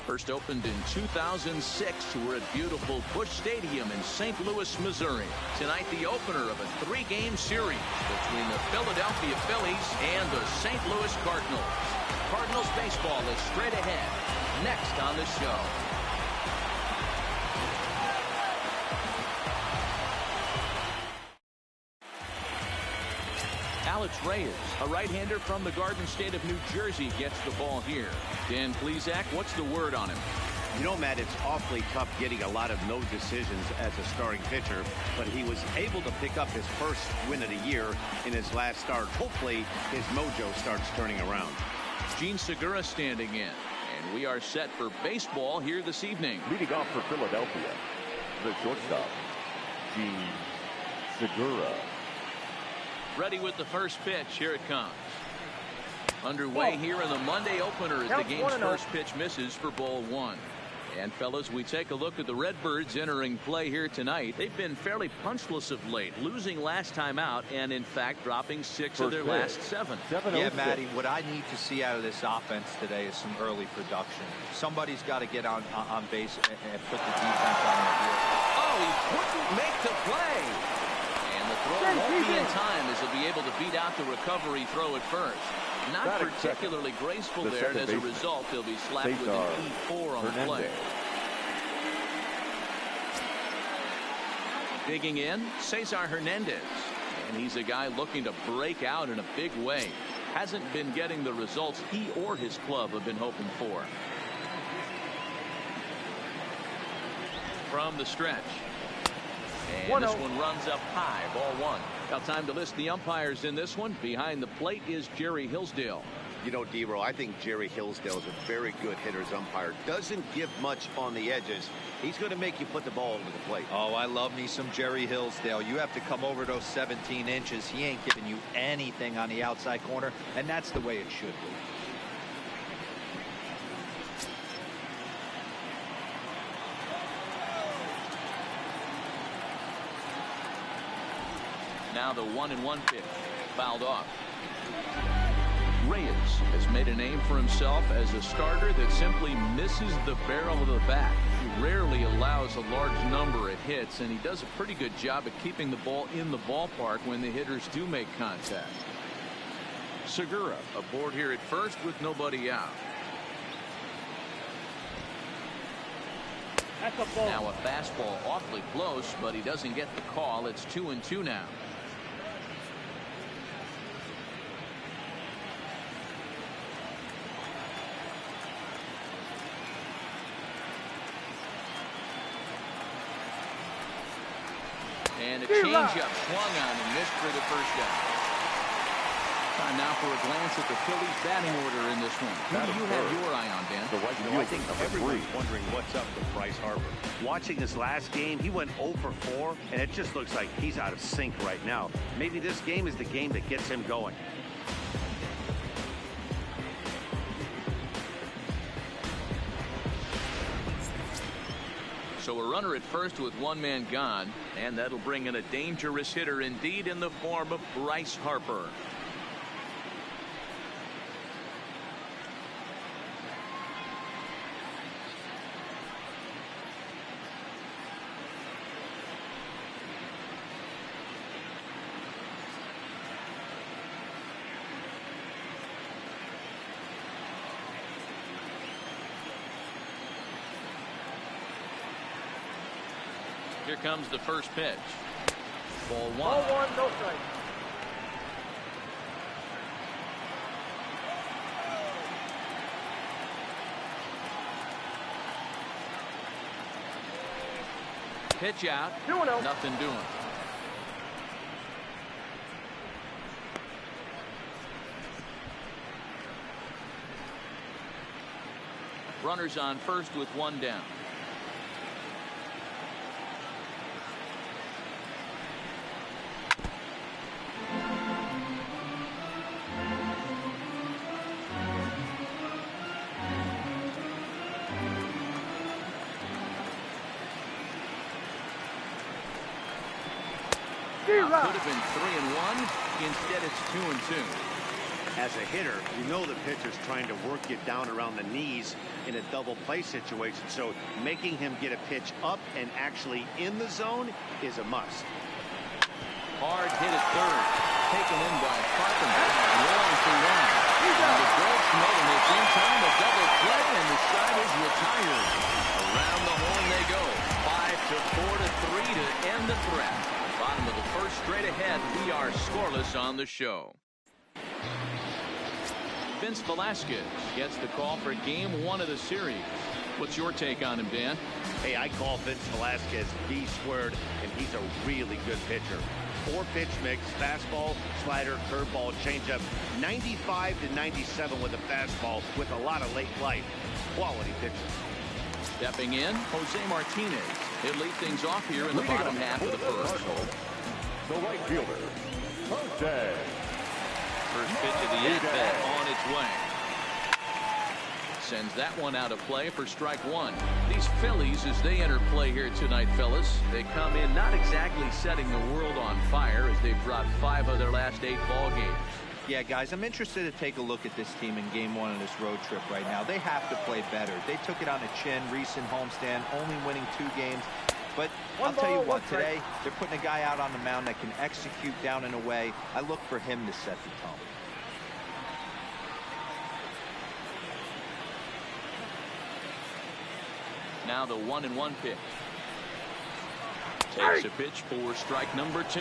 First opened in 2006. We're at beautiful Busch Stadium in St. Louis, Missouri. Tonight, the opener of a 3-game series between the Philadelphia Phillies and the St. Louis Cardinals. Cardinals baseball is straight ahead. Next on the show. Alex Reyes, a right-hander from the Garden State of New Jersey, gets the ball here. Dan Plesac, what's the word on him? You know, Matt, it's awfully tough getting a lot of no decisions as a starting pitcher, but he was able to pick up his first win of the year in his last start. Hopefully, his mojo starts turning around. Gene Segura standing in, and we are set for baseball here this evening. Leading off for Philadelphia, the shortstop, Gene Segura. Ready with the first pitch. Here it comes. Underway here in the Monday opener as the game's first pitch misses for ball 1. And fellas, we take a look at the Redbirds entering play here tonight. They've been fairly punchless of late, losing last time out and in fact dropping 6 of their last 7. Yeah, Matty, what I need to see out of this offense today is some early production. Somebody's got to get on base and put the defense on the field. Oh, he couldn't make the play. And the throw won't be in time as he'll be able to beat out the recovery throw at first. Not particularly graceful there, and as a result, they'll be slapped with an E4 on the play. Digging in, Cesar Hernandez. And he's a guy looking to break out in a big way. Hasn't been getting the results he or his club have been hoping for. From the stretch. And this one runs up high, ball 1. Now time to list the umpires in this one. Behind the plate is Jerry Hillsdale. You know, D-Row, I think Jerry Hillsdale is a very good hitter's umpire. Doesn't give much on the edges. He's going to make you put the ball over the plate. Oh, I love me some Jerry Hillsdale. You have to come over those 17 inches. He ain't giving you anything on the outside corner, and that's the way it should be. Now the 1-1 pitch, fouled off. Reyes has made a name for himself as a starter that simply misses the barrel of the bat. He rarely allows a large number of hits, and he does a pretty good job at keeping the ball in the ballpark when the hitters do make contact. Segura aboard here at first with nobody out. Now a fastball awfully close, but he doesn't get the call. It's 2-2 now. And a changeup swung on and missed for the first down. Time now for a glance at the Phillies batting order in this one. Who do you have your eye on, Dan? I think everyone's wondering what's up with Bryce Harper. Watching his last game, he went 0 for 4, and it just looks like he's out of sync right now. Maybe this game is the game that gets him going. So a runner at first with one man gone, and that'll bring in a dangerous hitter indeed in the form of Bryce Harper. Here comes the first pitch. Ball 1. Ball 1, no strike. Pitch out. 2-0. Nothing doing. Runners on first with one down. Could have been 3-1. Instead, it's 2-2. As a hitter, you know the pitcher's trying to work you down around the knees in a double play situation. So making him get a pitch up and actually in the zone is a must. Hard hit at third. Taken in by Carpenter. Rolling for one. And the Goldschmidt, and it's in time, a double play, and the side is retired. Around the horn they go. 5-4-3 to end the threat. Bottom of the first, straight ahead. We are scoreless on the show. Vince Velasquez gets the call for game 1 of the series. What's your take on him, Dan? Hey, I call Vince Velasquez D squared, and he's a really good pitcher. 4-pitch mix, fastball, slider, curveball, changeup. 95 to 97 with a fastball with a lot of late life. Quality pitcher. Stepping in, Jose Martinez. He'll lead things off here in the bottom half of the first. The right fielder, Jose. First pitch of the at-bat on its way. Sends that one out of play for strike one. These Phillies, as they enter play here tonight, fellas, they come in not exactly setting the world on fire as they've dropped 5 of their last 8 ball games. Yeah, guys, I'm interested to take a look at this team in game 1 of this road trip right now. They have to play better. They took it on the chin, recent homestand, only winning 2 games. But I'll tell you what, today they're putting a guy out on the mound that can execute down and away. I look for him to set the tone. Now the 1-1 pitch. Takes a pitch for strike number 2.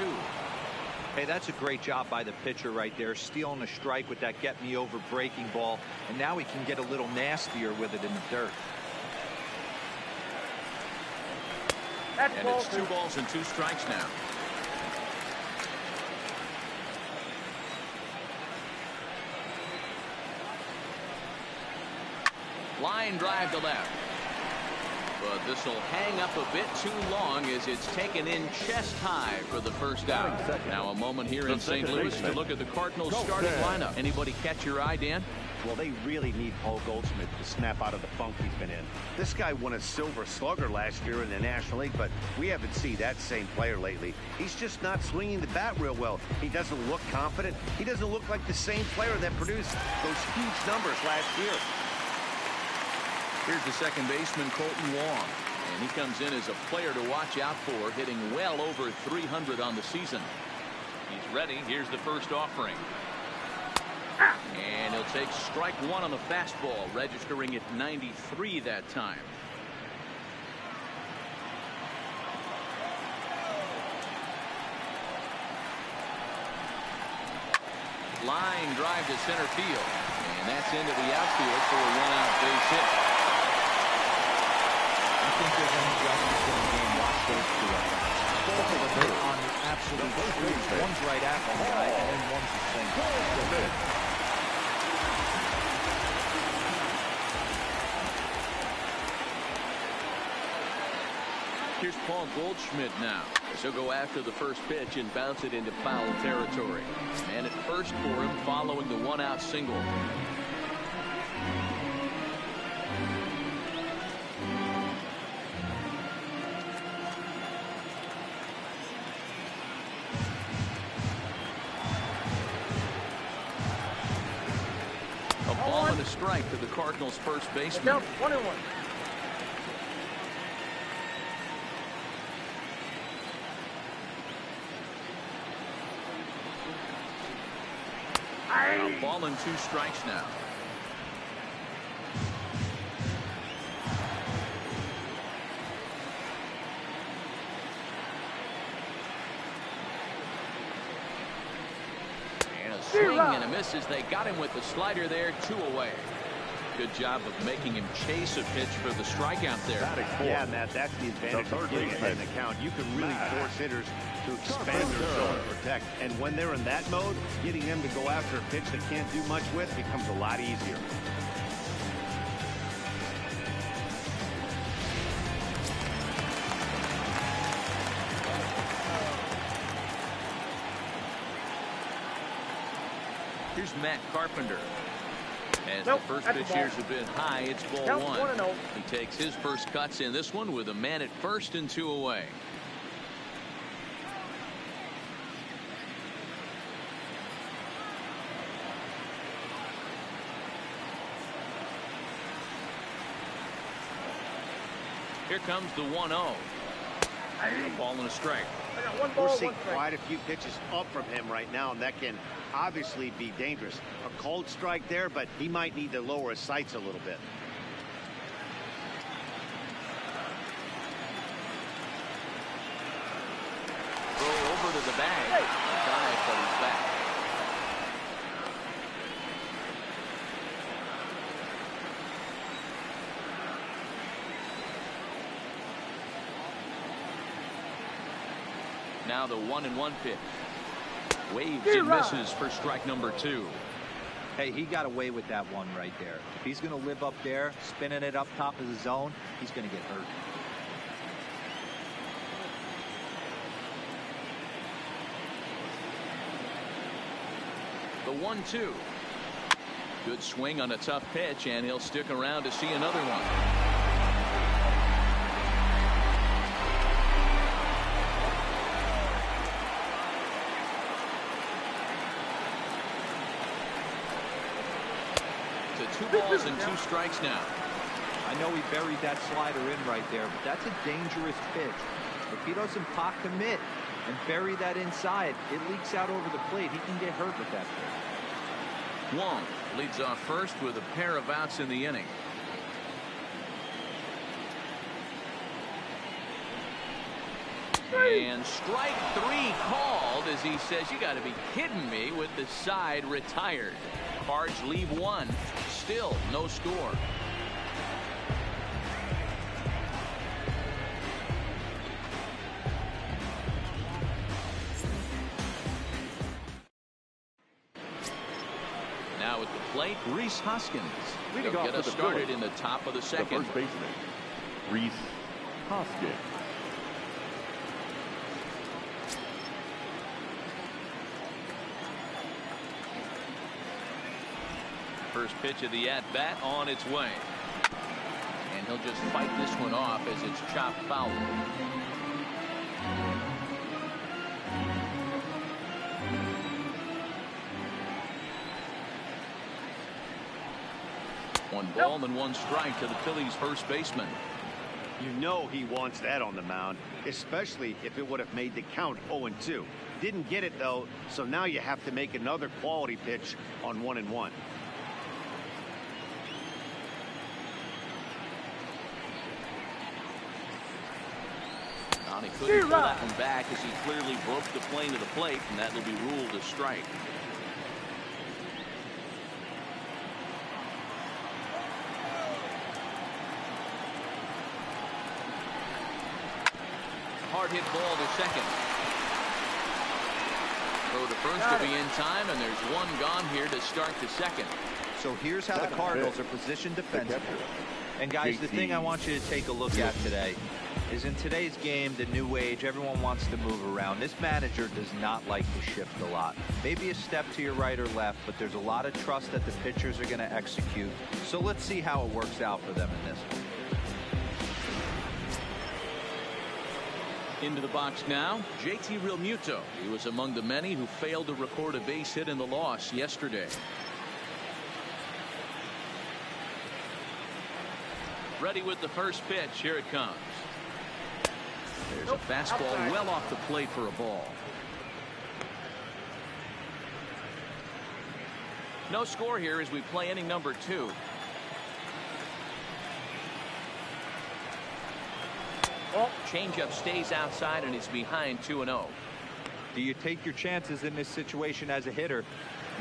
Hey, that's a great job by the pitcher right there, stealing a strike with that get-me-over breaking ball, and now he can get a little nastier with it in the dirt. And it's 2 balls and 2 strikes now. Line drive to left. But this will hang up a bit too long as it's taken in chest high for the first out. Now a moment here in St. Louis to look at the Cardinals starting lineup. Anybody catch your eye, Dan? Well, they really need Paul Goldschmidt to snap out of the funk he's been in. This guy won a Silver Slugger last year in the National League, but we haven't seen that same player lately. He's just not swinging the bat real well. He doesn't look confident. He doesn't look like the same player that produced those huge numbers last year. Here's the second baseman, Colton Wong. And he comes in as a player to watch out for, hitting well over 300 on the season. He's ready. Here's the first offering. And he'll take strike 1 on the fastball, registering at 93 that time. Line drive to center field. And that's into the outfield for a 1-out base hit. I think there's any justice in the game. Watch those 2 both of them hit on the absolute street. One's right at the guy, and then one's the same. Here's Paul Goldschmidt now. So go after the first pitch and bounce it into foul territory. And at first for him following the 1-out single. A ball and a strike to the Cardinals' first baseman. Now 1-1. Ball and 2 strikes now. And a swing and a miss as they got him with the slider there, 2 away. Good job of making him chase a pitch for the strikeout there. Yeah, Matt, that's the advantage of getting ahead in the count. You can really force hitters to expand their zone and protect. And when they're in that mode, getting them to go after a pitch they can't do much with becomes a lot easier. Here's Matt Carpenter. As the first pitch here's a bit high, it's ball 1. He takes his first cuts in this one with a man at first and 2 away. Here comes the 1-0. A ball and a strike. We're seeing quite a few pitches up from him right now, and that can obviously be dangerous. A cold strike there, but he might need to lower his sights a little bit. Throw over to the bag. A dive, but he's back. Now the 1-1 pitch. Waves and misses for strike number 2. Hey, he got away with that one right there. If he's going to live up there, spinning it up top of the zone, he's going to get hurt. The 1-2. Good swing on a tough pitch, and he'll stick around to see another one. To 2 balls and 2 strikes now. I know he buried that slider in right there, but that's a dangerous pitch. If he doesn't pop commit and bury that inside, it leaks out over the plate. He can get hurt with that pitch. Wong leads off first with a pair of outs in the inning. And strike 3 called as he says, you got to be kidding me, with the side retired. Cards leave 1. Still no score. Now at the plate, Rhys Hoskins. He'll get us started in the top of the second. The first baseman, Rhys Hoskins. First pitch of the at-bat on its way. And he'll just fight this one off as it's chopped foul. One ball and 1 strike to the Phillies first baseman. You know he wants that on the mound, especially if it would have made the count 0-2. Didn't get it though, so now you have to make another quality pitch on 1-1. He couldn't pull that one back as he clearly broke the plane to the plate, and that will be ruled a strike. Hard hit ball to second. Throw to first to be in time, and there's 1 gone here to start the second. So here's how the Cardinals are positioned defensively. And guys, the thing I want you to take a look at today is in today's game, the new age, everyone wants to move around. This manager does not like to shift a lot. Maybe a step to your right or left, but there's a lot of trust that the pitchers are going to execute. So let's see how it works out for them in this one. Into the box now, JT Realmuto. He was among the many who failed to record a base hit in the loss yesterday. Ready with the first pitch. Here it comes. There's a fastball well off the plate for a ball. No score here as we play inning number 2. Changeup stays outside and it's behind 2-0. Do you take your chances in this situation as a hitter,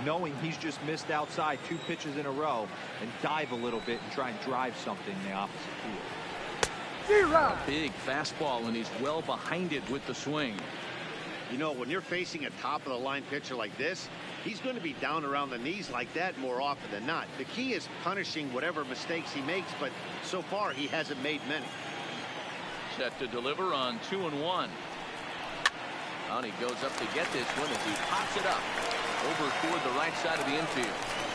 knowing he's just missed outside 2 pitches in a row, and dive a little bit and try and drive something in the opposite field? A big fastball, and he's well behind it with the swing. You know, when you're facing a top-of-the-line pitcher like this, he's going to be down around the knees like that more often than not. The key is punishing whatever mistakes he makes, but so far he hasn't made many. Set to deliver on 2-1. And he goes up to get this one as he pops it up over toward the right side of the infield.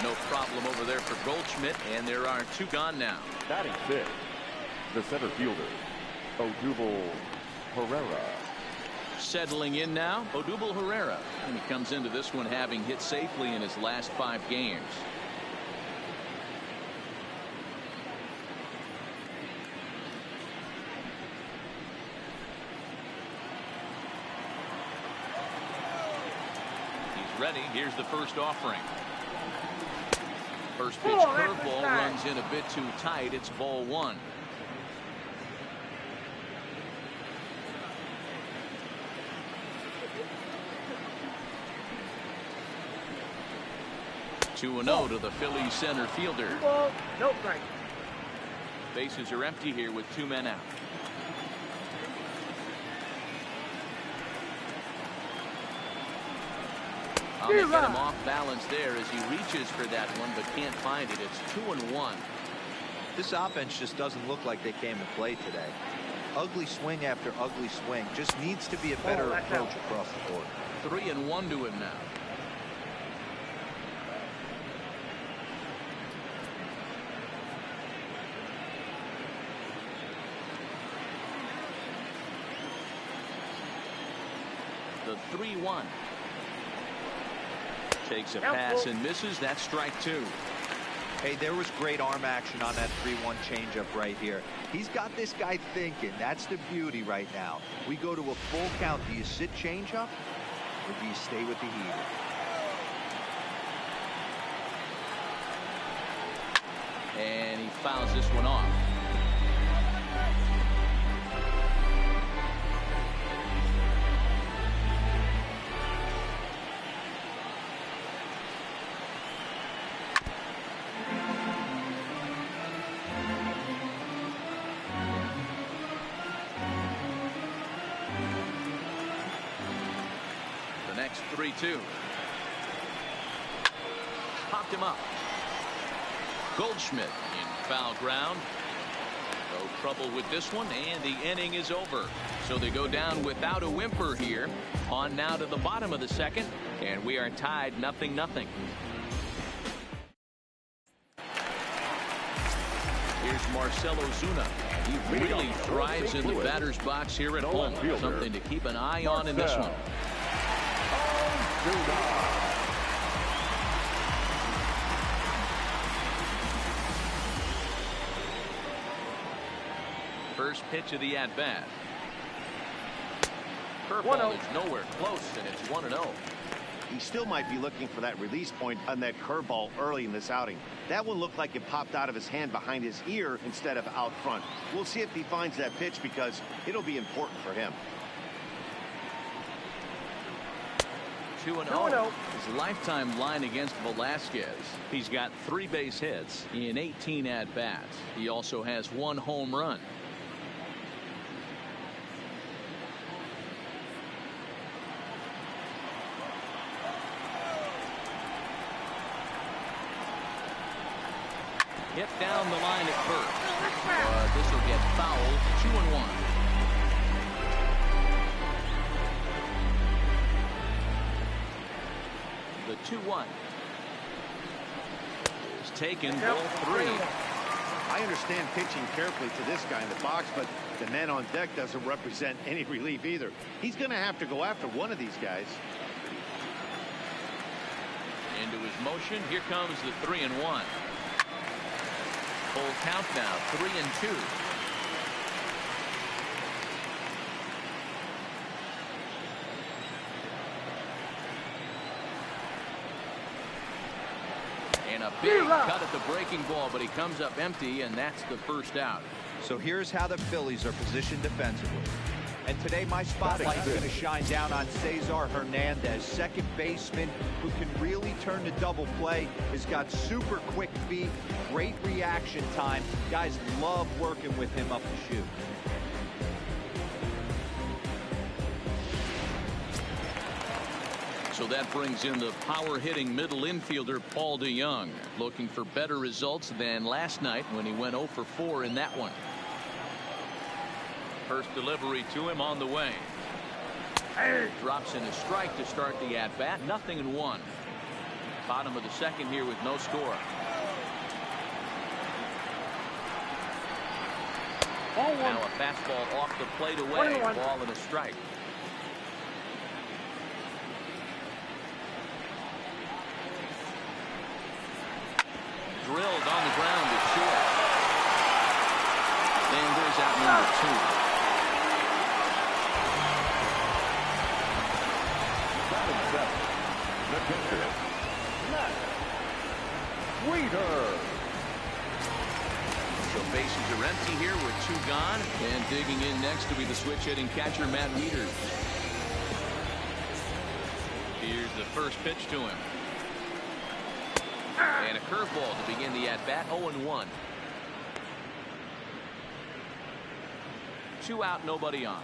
No problem over there for Goldschmidt, and there are 2 gone now. Batting 5th, the center fielder, Odubel Herrera. Settling in now, Odubel Herrera, and he comes into this one having hit safely in his last 5 games. Ready, here's the first offering. First pitch curveball runs in a bit too tight. It's ball one. Two and 0 to the Phillies center fielder. No strike. Bases are empty here with 2 men out. They get him off balance there as he reaches for that one, but can't find it. It's 2-1. This offense just doesn't look like they came to play today. Ugly swing after ugly swing. Just needs to be a better approach across the board. 3-1 to him now. The 3-1. Takes a pass and misses. That's strike two. Hey, there was great arm action on that 3-1 changeup right here. He's got this guy thinking. That's the beauty right now. We go to a full count. Do you sit changeup or do you stay with the heater? And he fouls this one off. The next 3-2. Popped him up. Goldschmidt in foul ground. No trouble with this one, and the inning is over. So they go down without a whimper here. On now to the bottom of the second, and we are tied 0-0. Here's Marcell Ozuna. He really thrives in the batter's box here at home. Something to keep an eye on in this one. First pitch of the at-bat. Curveball is nowhere close, and it's 1-0. He still might be looking for that release point on that curveball early in this outing. That one looked like it popped out of his hand behind his ear instead of out front. We'll see if he finds that pitch because it'll be important for him. 2-0. His lifetime line against Velasquez. He's got 3 base hits in 18 at-bats. He also has 1 home run. Hit down the line at first. This will get fouled. 2-1. The 2-1 is taken. Ball 3. I understand pitching carefully to this guy in the box, but the man on deck doesn't represent any relief either. He's going to have to go after one of these guys. Into his motion. Here comes the 3-1. Full count now. 3-2. And a big cut at the breaking ball, but he comes up empty, and that's the first out. So here's how the Phillies are positioned defensively. And today my spotlight is going to shine down on Cesar Hernandez, second baseman who can really turn to double play. Has got super quick feet, great reaction time. Guys love working with him up the chute. So that brings in the power-hitting middle infielder Paul DeJong, looking for better results than last night when he went 0 for 4 in that one. First delivery to him on the way. Drops in a strike to start the at-bat. 0-1. Bottom of the second here with no score. Now a fastball off the plate away. Ball and a strike. Drilled on the ground to short. And there's out number 2. The pitcher, Matt Weeder. So bases are empty here with 2 gone. And digging in next to be the switch hitting catcher Matt Weeder. Here's the first pitch to him. And a curveball to begin the at-bat. 0-1. 2 out, nobody on.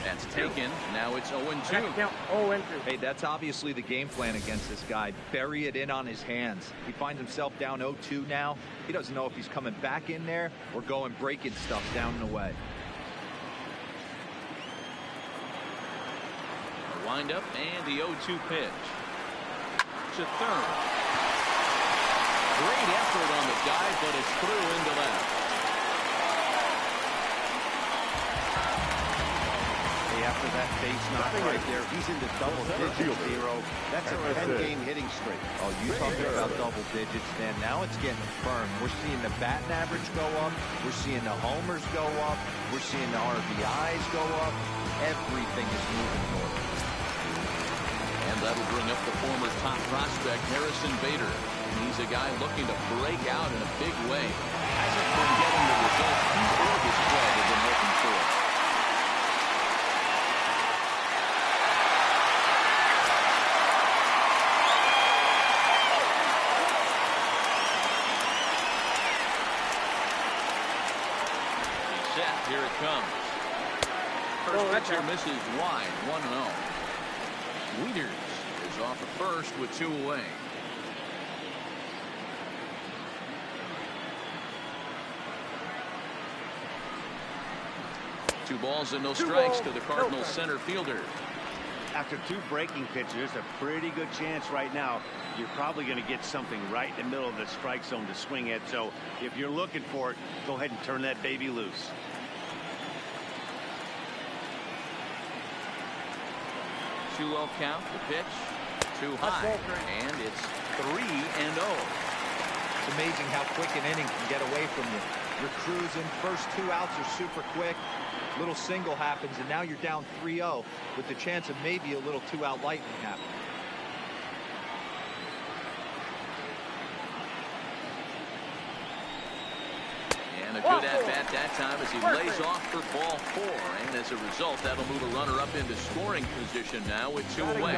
That's taken. Now it's 0-2. Hey, that's obviously the game plan against this guy. Bury it in on his hands. He finds himself down 0-2 now. He doesn't know if he's coming back in there or going breaking stuff down and away. A windup and the 0-2 pitch. To third. Great effort on the dive, but it's through into left. After that base knock right there, he's into double digits, Zero. That's a 10-game hitting streak. Oh, you talking about double digits, man. Now it's getting firm. We're seeing the batting average go up. We're seeing the homers go up. We're seeing the RBIs go up. Everything is moving north. And that'll bring up the former top prospect, Harrison Bader. He's a guy looking to break out in a big way. Hasn't been getting the results he or his club have been looking for. Here it comes. First pitcher misses wide, 1-0. Wieters is off at first with 2 away. Two balls and no strikes to the Cardinals center fielder. After 2 breaking pitches, a pretty good chance right now. You're probably going to get something right in the middle of the strike zone to swing at. So if you're looking for it, go ahead and turn that baby loose. 2-0 count, the pitch, too high, and it's 3-0. It's amazing how quick an inning can get away from you. You're cruising, first 2 outs are super quick, little single happens, and now you're down 3-0 with the chance of maybe a little 2-out lightning happening. And a good at-bat that time as he lays off for ball 4. And as a result, that'll move a runner up into scoring position now with 2 away.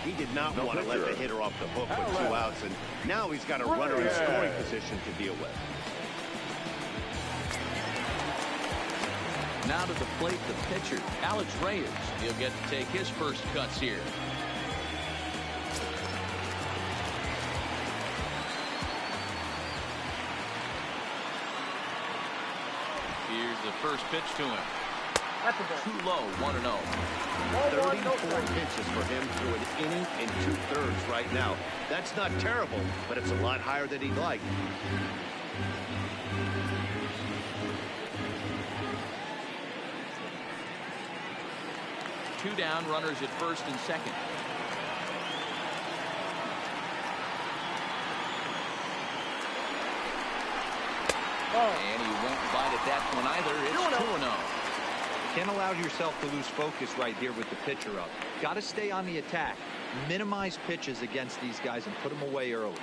He did not want to let the hitter off the hook with 2 outs, and now he's got a runner in scoring position to deal with. Now to the plate, the pitcher, Alex Reyes. He'll get to take his first cuts here. Here's the first pitch to him. Too low, 1-0. 34 pitches for him through an inning and 2/3 right now. That's not terrible, but it's a lot higher than he'd like. Two down, runners at first and second. And he won't bite at that one either. It's 2-0. Can't allow yourself to lose focus right here with the pitcher up. Got to stay on the attack. Minimize pitches against these guys and put them away early.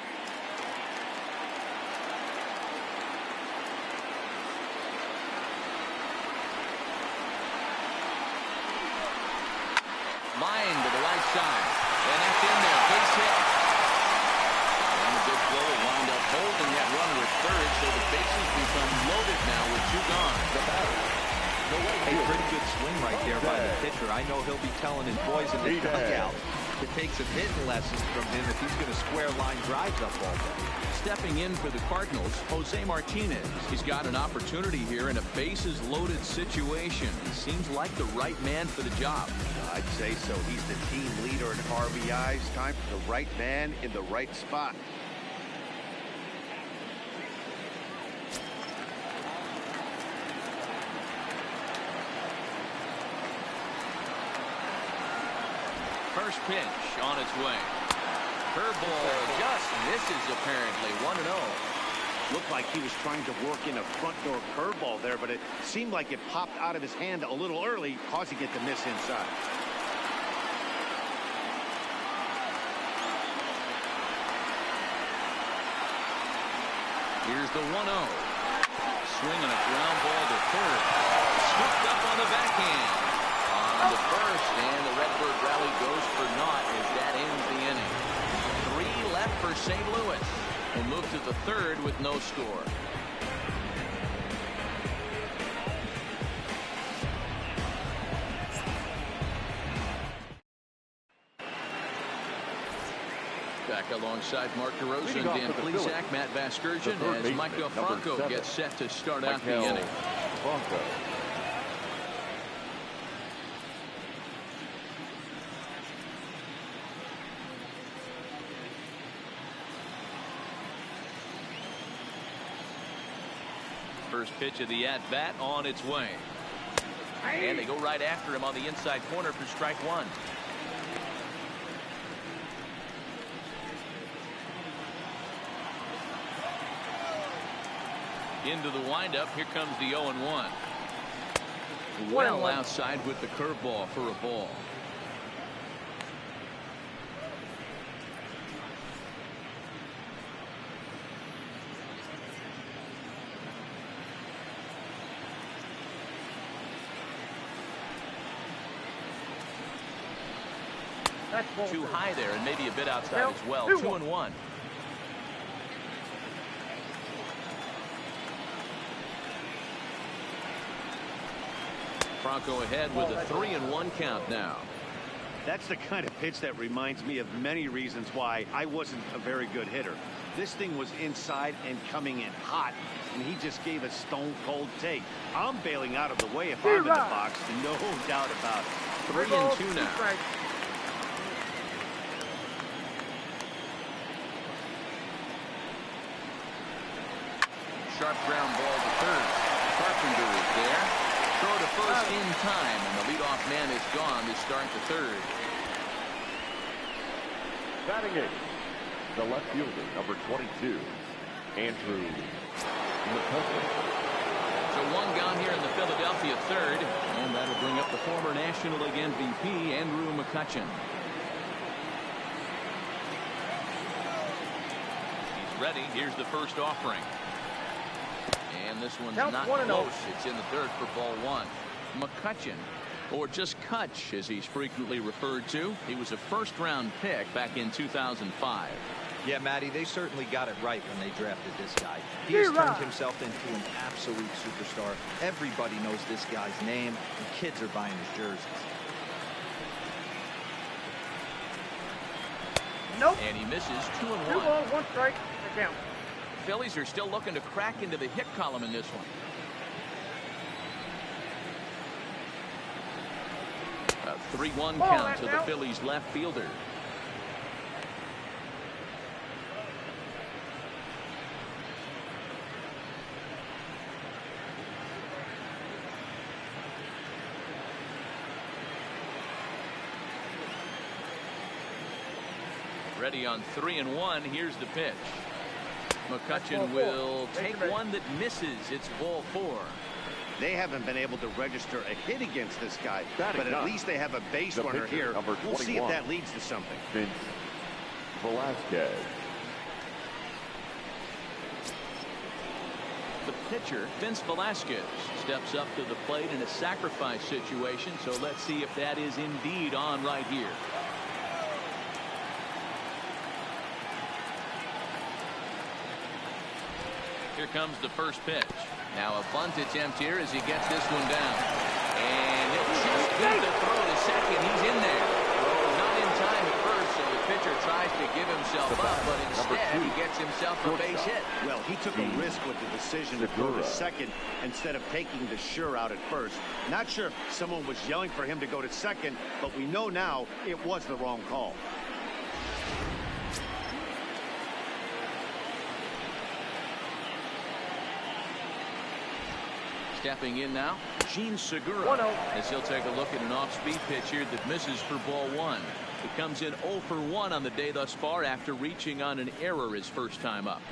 Line to the right side. And that's in there. Base hit. And a good blow will wind up holding that runner at third, so the bases become loaded now with 2 gone. The batter. A pretty good swing right there by the pitcher. I know he'll be telling his boys in the dugout to take some hitting lessons from him if he's going to square line drives up all day. Stepping in for the Cardinals, Jose Martinez. He's got an opportunity here in a bases loaded situation. He seems like the right man for the job. I'd say so. He's the team leader in RBIs. Time for the right man in the right spot. First pitch on its way. Curveball just misses apparently. 1-0. Looked like he was trying to work in a front door curveball there, but it seemed like it popped out of his hand a little early, causing it to miss inside. Here's the 1-0. Swinging a ground ball to third. Scooped up on the backhand. On the first, and the Redbird rally goes for naught as that ends the inning. 3 left for St. Louis. We'll move to the third with no score. Back alongside Mark DeRosa and Dan Plesac, Matt Vasgersian, as Michael Franco gets set to start out the inning. Franco. First pitch of the at-bat on its way. And they go right after him on the inside corner for strike 1. Into the windup. Here comes the 0-1. Well outside with the curveball for a ball. Too high there and maybe a bit outside as well. 2-1. Franco ahead with a 3-1 count now. That's the kind of pitch that reminds me of many reasons why I wasn't a very good hitter. This thing was inside and coming in hot, and he just gave a stone-cold take. I'm bailing out of the way if I'm in the box, no doubt about it. 3-2 now. Sharp ground ball to third. Carpenter is there. Throw to first in time, and the leadoff man is gone to start the third. Batting eighth, the left fielder, number 22, Andrew McCutcheon. So 1 gone here in the Philadelphia third, and that'll bring up the former National League MVP, Andrew McCutcheon. He's ready. Here's the first offering. And this one's not close. It's in the dirt for ball 1. McCutcheon, or just Kutch as he's frequently referred to. He was a first-round pick back in 2005. Yeah, Matty, they certainly got it right when they drafted this guy. He has turned himself into an absolute superstar. Everybody knows this guy's name, and kids are buying his jerseys. And he misses 2-1. 2 balls, 1 strike, the count. Phillies are still looking to crack into the hit column in this one. A 3-1 count to the Phillies left fielder. Ready on 3-1. Here's the pitch. McCutcheon will take one that misses. It's ball 4. They haven't been able to register a hit against this guy, but at least they have a base runner here. We'll see if that leads to something. Vince Velasquez. The pitcher, Vince Velasquez, steps up to the plate in a sacrifice situation, so let's see if that is indeed on right here. Here comes the first pitch. Now a bunt attempt here as he gets this one down. And he'll just beat the throw to second. He's in there. Not in time at first, so the pitcher tries to give himself up, but instead he gets himself a base hit. Well, he took a risk with the decision to throw to second instead of taking the sure out at first. Not sure if someone was yelling for him to go to second, but we know now it was the wrong call. Stepping in now, Gene Segura, as he'll take a look at an off-speed pitch here that misses for ball 1. It comes in 0 for 1 on the day thus far after reaching on an error his first time up.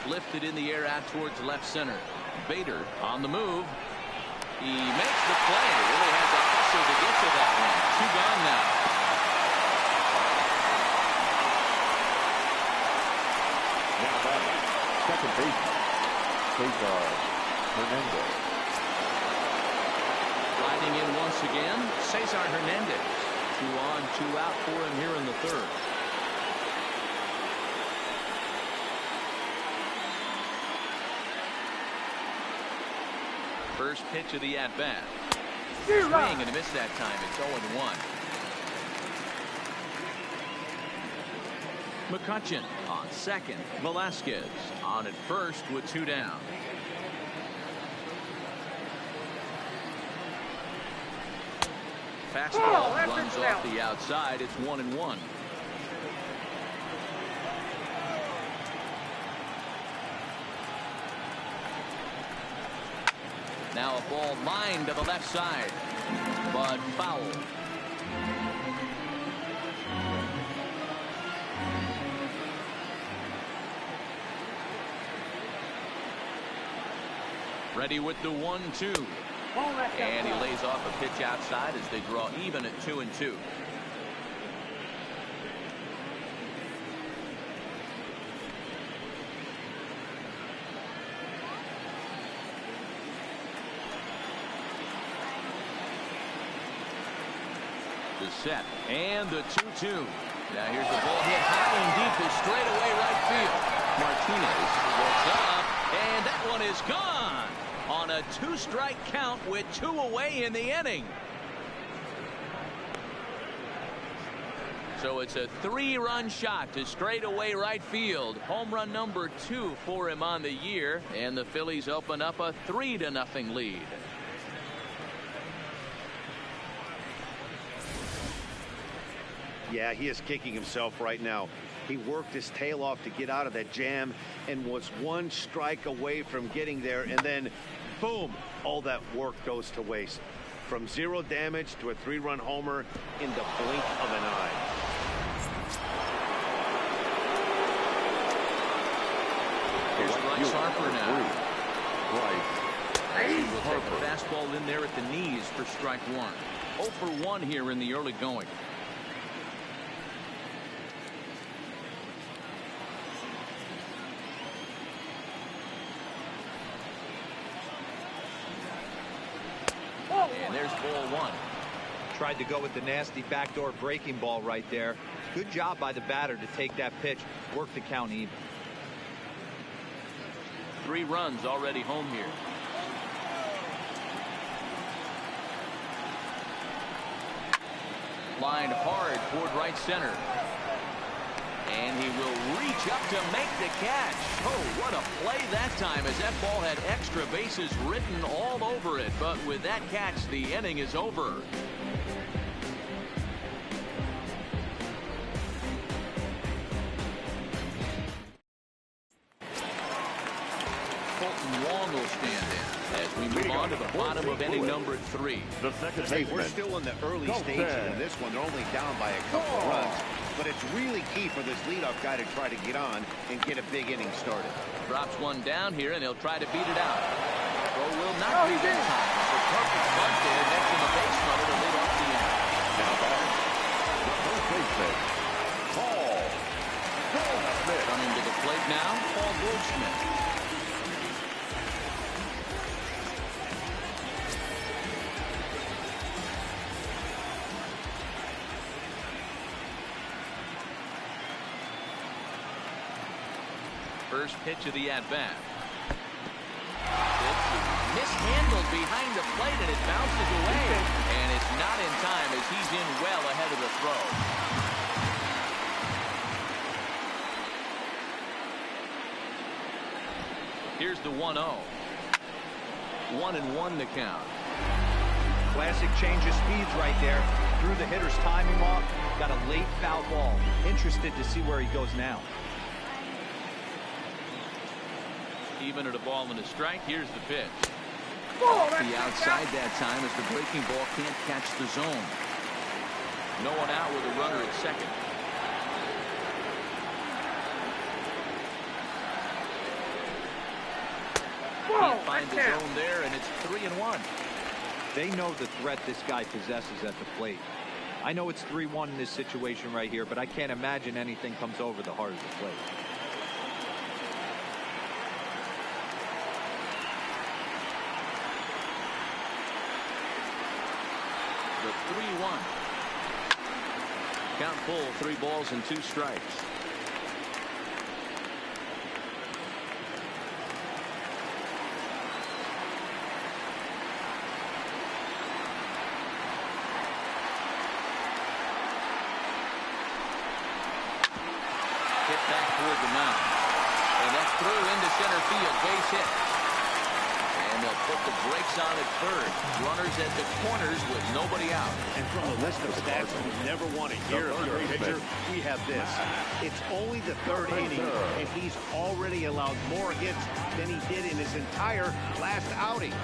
lifted in the air out towards left center. Bader on the move. He makes the play. Really had to hustle to get to that one. 2 gone now. Now back, second baseman, Cesar Hernandez. Riding in once again, Cesar Hernandez. 2 on, 2 out for him here in the third. First pitch of the at-bat. Swing and a miss that time. It's 0-1. McCutchen on second. Velasquez on at first with 2 down. Fastball runs off the outside. It's 1-1. Now a ball lined to the left side, but foul. Ready with the 1-2. And he lays off a pitch outside as they draw even at 2-2. The set and the 2-2. Now here's the ball hit high and deep to straightaway right field. Martinez looks up, and that one is gone on a 2-strike count with 2 away in the inning. So it's a 3-run shot to straightaway right field. Home run number 2 for him on the year, and the Phillies open up a 3-0 lead. Yeah, he is kicking himself right now. He worked his tail off to get out of that jam and was 1 strike away from getting there, and then boom, all that work goes to waste. From 0 damage to a 3-run homer in the blink of an eye. Here's Bryce Harper now. Bryce He will take a fastball in there at the knees for strike 1. 0 for 1 here in the early going. And there's ball 1. Tried to go with the nasty backdoor breaking ball right there. Good job by the batter to take that pitch, work the count even. 3 runs already home here. Lined hard toward right center. And he will reach up to make the catch. Oh, what a play that time, as that ball had extra bases written all over it. But with that catch, the inning is over. Colton Wong will stand in as we move on to the bottom of inning number 3. The second Hey, baseman. we're still in the early stages in this one. They're only down by a couple of runs. But it's really key for this leadoff guy to try to get on and get a big inning started. Drops one down here, and he'll try to beat it out. Throw will not be in time. The perfect bunt there next to the base runner to lead off the inning. Now back, the first baseman, Paul Goldschmidt. Coming to the plate now, Paul Goldschmidt. First pitch of the at-bat. Mishandled behind the plate, and it bounces away. And it's not in time as he's in well ahead of the throw. Here's the 1-0. 1-1 the count. Classic change of speeds right there. Threw the hitter's timing off. Got a late foul ball. Interested to see where he goes now. Even at a ball and a strike. Here's the pitch. The outside that time as the breaking ball can't catch the zone. No one out with a runner at second. can't find the zone there, and it's 3-1. They know the threat this guy possesses at the plate. I know it's 3-1 in this situation right here, but I can't imagine anything comes over the heart of the plate. The 3-1. Count full, 3 balls and 2 strikes. Hit back toward the mound. And that's through into center field. Base hit. And they'll put the brakes on at third. Runners at the corners with nobody out. And from the list of stats you never want to hear of your pitcher, we have this. It's only the 3rd inning, and he's already allowed more hits than he did in his entire last outing.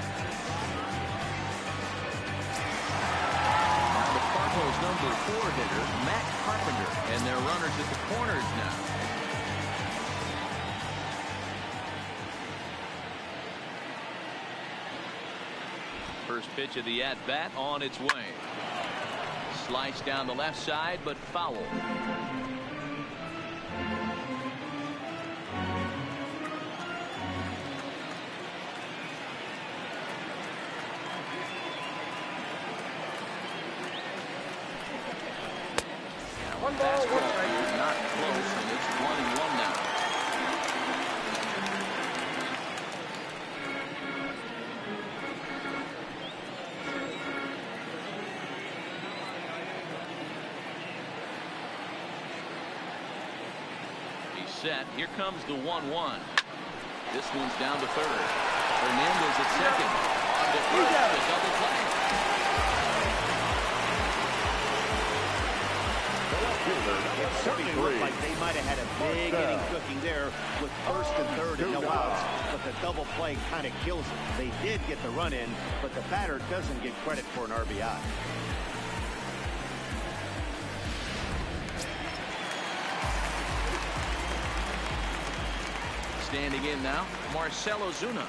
Now the Cardinals' number 4 hitter, Matt Carpenter, and their runners at the corners now. First pitch of the at-bat on its way. Sliced down the left side, but foul. One ball, 1 strike. Not close, and it's 1-1 now. Set. Here comes the 1-1. This one's down to third. Hernandez at second. On to first, the double play. It certainly looked like they might have had a big inning cooking there with first and third and no outs, but the double play kind of kills it. They did get the run in, but the batter doesn't get credit for an RBI. Standing in now, Marcell Ozuna.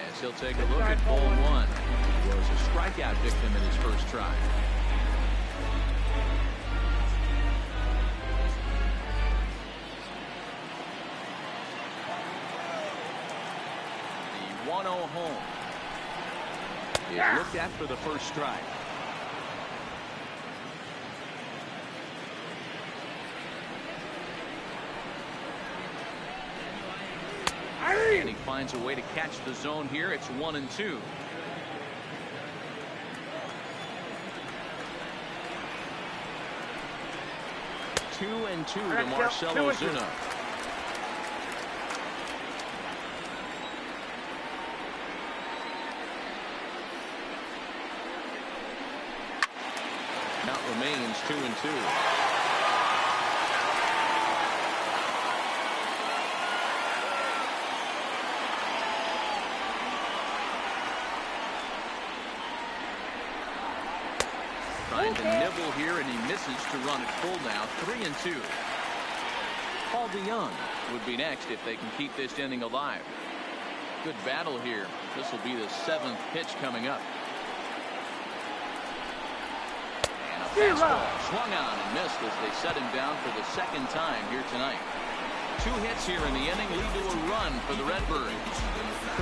As he'll take a look at ball 1. He was a strikeout victim in his first try. The 1-0 home is looked at for the first strike. And he finds a way to catch the zone here. It's 1-2. Two and two to Marcell Ozuna. Count remains 2-2. Trying to nibble here, and he misses to run it full now. 3-2. Paul DeYoung would be next if they can keep this inning alive. Good battle here. This will be the 7th pitch coming up. And a fastball swung on and missed as they set him down for the 2nd time here tonight. 2 hits here in the inning lead to a run for the Redbirds.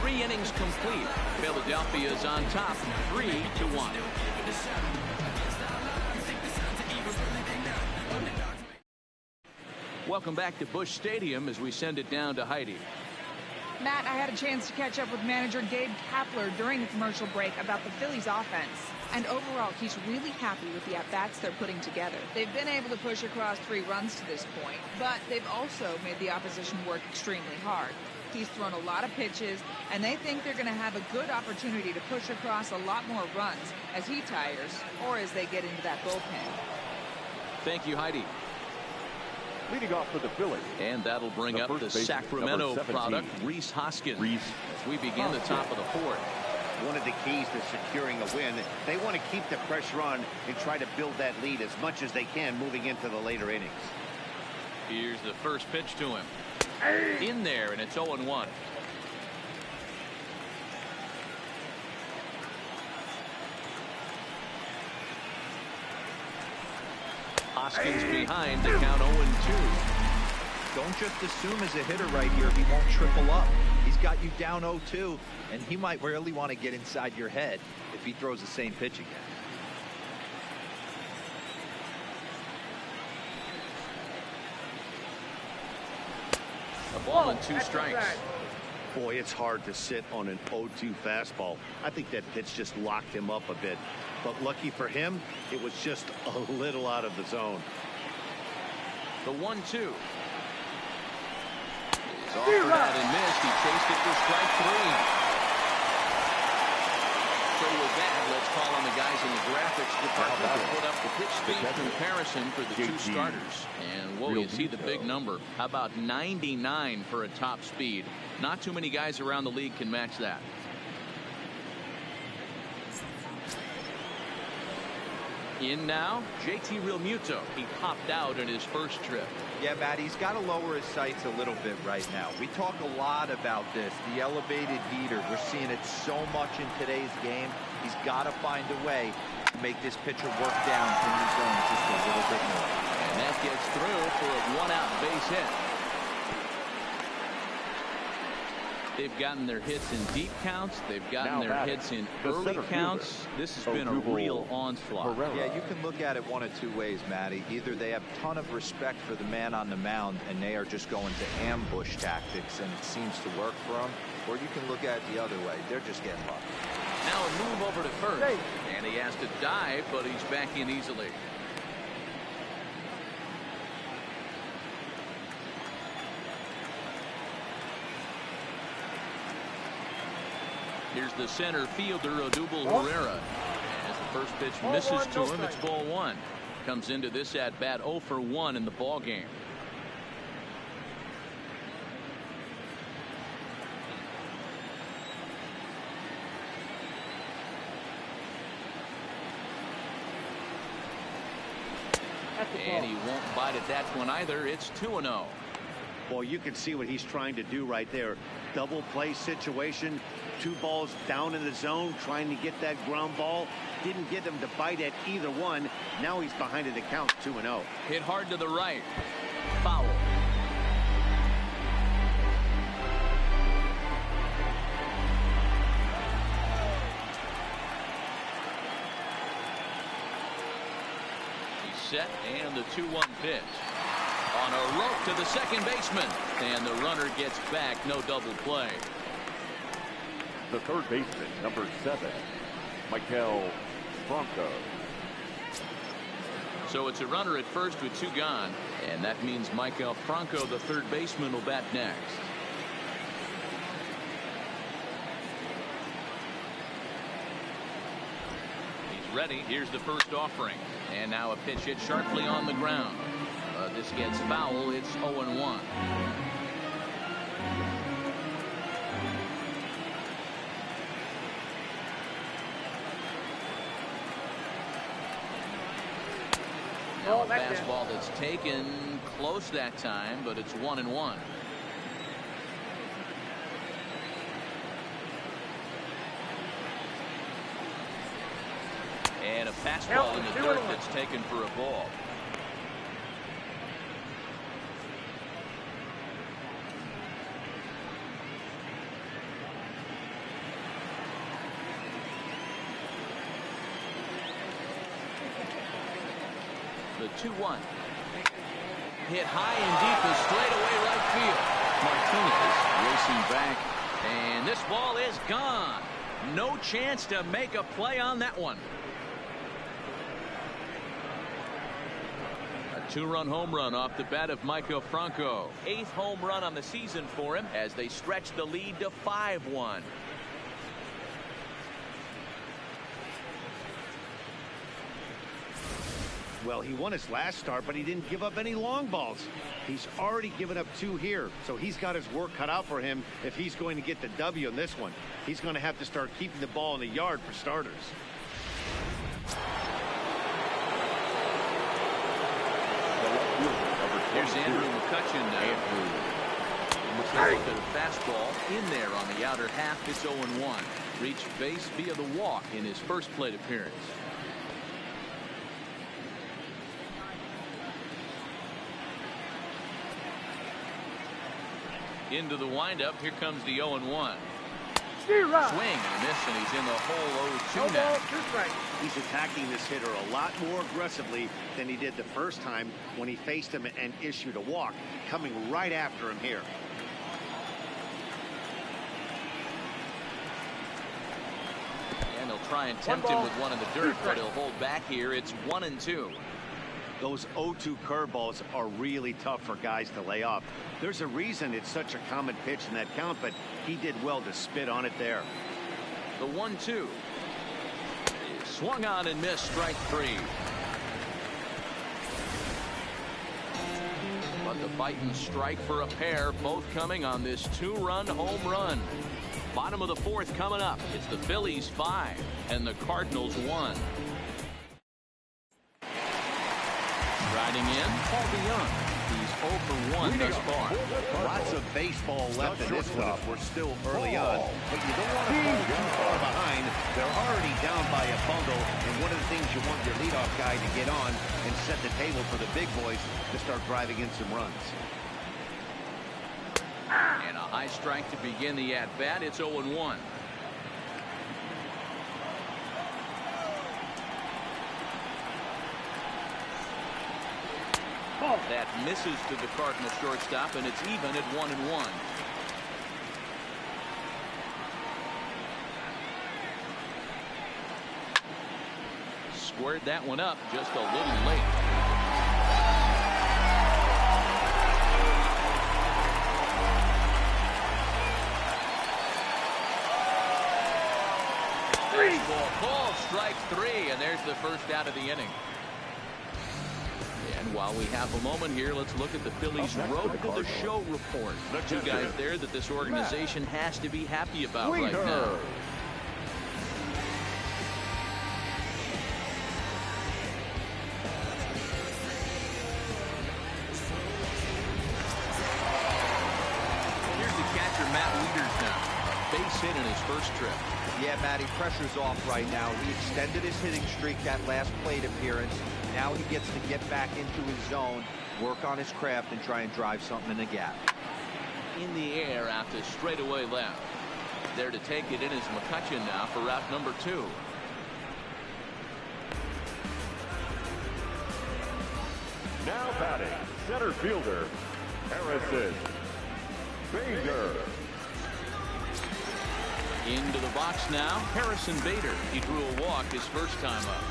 3 innings complete. Philadelphia is on top, 3-1. Welcome back to Busch Stadium as we send it down to Heidi. Matt, I had a chance to catch up with manager Gabe Kapler during the commercial break about the Phillies offense. And overall, he's really happy with the at-bats they're putting together. They've been able to push across 3 runs to this point, but they've also made the opposition work extremely hard. He's thrown a lot of pitches, and they think they're going to have a good opportunity to push across a lot more runs as he tires or as they get into that bullpen. Thank you, Heidi. Leading off for the Phillies. And that'll bring up the Sacramento product, Rhys Hoskins, as we begin the top of the 4th. One of the keys to securing a win, they want to keep the pressure on and try to build that lead as much as they can moving into the later innings. Here's the first pitch to him. In there, and it's 0-1. Hoskins behind to count 0-2. Don't just assume as a hitter right here he won't triple up. He's got you down 0-2, and he might really want to get inside your head if he throws the same pitch again. A ball and 2 strikes. Boy, it's hard to sit on an 0-2 fastball. I think that pitch just locked him up a bit. But lucky for him, it was just a little out of the zone. The 1-2. He's off for that and missed. He chased it for strike 3. So with that, let's call on the guys in the graphics department to put up the pitch speed comparison for the 2 starters. And whoa, you see the big number. How about 99 for a top speed? Not too many guys around the league can match that. In now, JT Realmuto. He popped out in his first trip. Yeah, Matt, he's got to lower his sights a little bit right now. We talk a lot about this, the elevated heater. We're seeing it so much in today's game. He's got to find a way to make this pitcher work down in the zone just a little bit more. And that gets through for a 1-out base hit. They've gotten their hits in deep counts. They've gotten their hits in early counts. This has been a real onslaught. Yeah, you can look at it one of 2 ways, Matty. Either they have a ton of respect for the man on the mound and they are just going to ambush tactics and it seems to work for them, or you can look at it the other way. They're just getting lucky. Now a move over to first, and he has to dive, but he's back in easily. Here's the center fielder, Odubel Herrera. As the first pitch misses to him, it's ball 1. Comes into this at bat 0 for 1 in the ball game. And he won't bite at that one either. It's 2-0. Boy, you can see what he's trying to do right there. Double play situation. 2 balls down in the zone, trying to get that ground ball. Didn't get him to bite at either one. Now he's behind in the count, 2-0. Hit hard to the right. Foul. He's set, and the 2-1 pitch. On a rope to the second baseman, and the runner gets back. No double play. The third baseman, number 7, Maikel Franco. So it's a runner at first with 2 gone, and that means Maikel Franco, the third baseman, will bat next. He's ready. Here's the first offering, and now a pitch hit sharply on the ground. This gets foul. It's 0-1. Now a fastball that's taken close that time, but it's 1-1. And a fastball in the dirt that's taken for a ball. The 2-1. Hit high and deep to straightaway right field. Martinez racing back, and this ball is gone. No chance to make a play on that one. A 2-run home run off the bat of Maikel Franco. 8th home run on the season for him as they stretch the lead to 5-1. Well, he won his last start, but he didn't give up any long balls. He's already given up 2 here, so he's got his work cut out for him if he's going to get the W in this one. He's going to have to start keeping the ball in the yard for starters. Here's Andrew McCutcheon now. Looks like a fastball in there on the outer half. It's 0-1. Reached base via the walk in his first plate appearance. Into the windup. Here comes the 0-1. Swing and a miss, and he's in the hole 0-2 now. He's attacking this hitter a lot more aggressively than he did the first time when he faced him and issued a walk, coming right after him here. And he'll try and tempt him with one in the dirt, but he'll hold back here. It's 1-2. Those 0-2 curveballs are really tough for guys to lay off. There's a reason it's such a common pitch in that count, but he did well to spit on it there. The 1-2. Swung on and missed. Strike 3. But the bite and strike for a pair, both coming on this 2-run home run. Bottom of the 4th coming up. It's the Phillies 5 and the Cardinals 1. Riding in, Paul DeYoung. He's 0 for 1 thus far. Lots of baseball left in this one. We're still early on, but you don't want to fall too far behind. They're already down by a bundle, and one of the things you want your leadoff guy to get on and set the table for the big boys to start driving in some runs. And a high strike to begin the at-bat. It's 0-1. That misses to the Cardinal shortstop, and it's even at 1-1. Squared that one up just a little late. Ball called, strike 3, and there's the first out of the inning. And while we have a moment here, let's look at the Phillies' Road to the Show report. Two guys there that this organization has to be happy about right now. Here's the catcher, Matt Wieters now. Base hit in his first trip. Yeah, Matty, pressure's off right now. He extended his hitting streak that last plate appearance. Now he gets to get back into his zone, work on his craft, and try and drive something in the gap. In the air out to straightaway left. There to take it in is McCutchen now for route number 2. Now batting, center fielder, Harrison Bader. Into the box now, Harrison Bader. He drew a walk his first time up.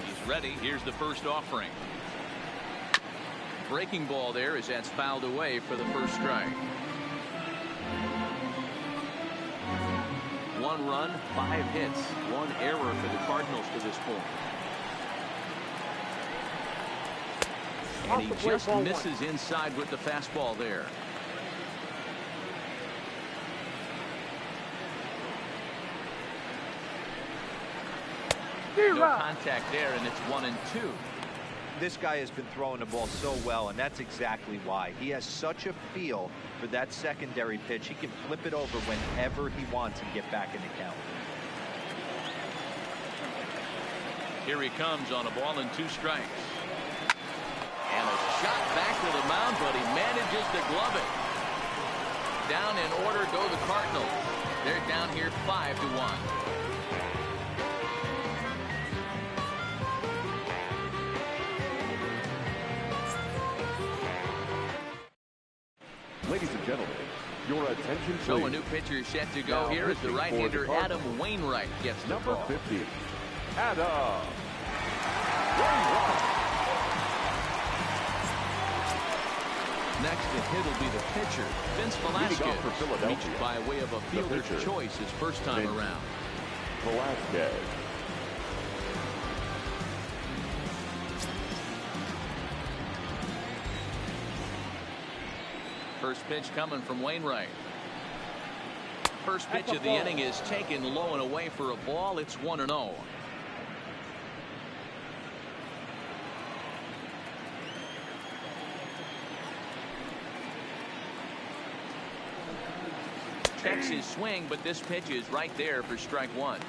He's ready. Here's the first offering. Breaking ball there as that's fouled away for the first strike. 1 run, 5 hits, 1 error for the Cardinals to this point. And he just misses inside with the fastball there. No contact there, and it's 1-2. This guy has been throwing the ball so well, and that's exactly why. He has such a feel for that secondary pitch. He can flip it over whenever he wants and get back in the count. Here he comes on a ball and 2 strikes. And a shot back to the mound, but he manages to glove it. Down in order go the Cardinals. They're down here 5-1. Ladies and gentlemen, your attention please. So a new pitcher set to go here as the right-hander Adam Wainwright gets the number ball. 50, Adam Wainwright. Next to hit will be the pitcher, Vince Velasquez, for Philadelphia, reached by way of a fielder's choice his first time around. Velasquez. First pitch coming from Wainwright. First pitch of the inning is taken low and away for a ball. It's 1-0. Checks his swing, but this pitch is right there for strike 1.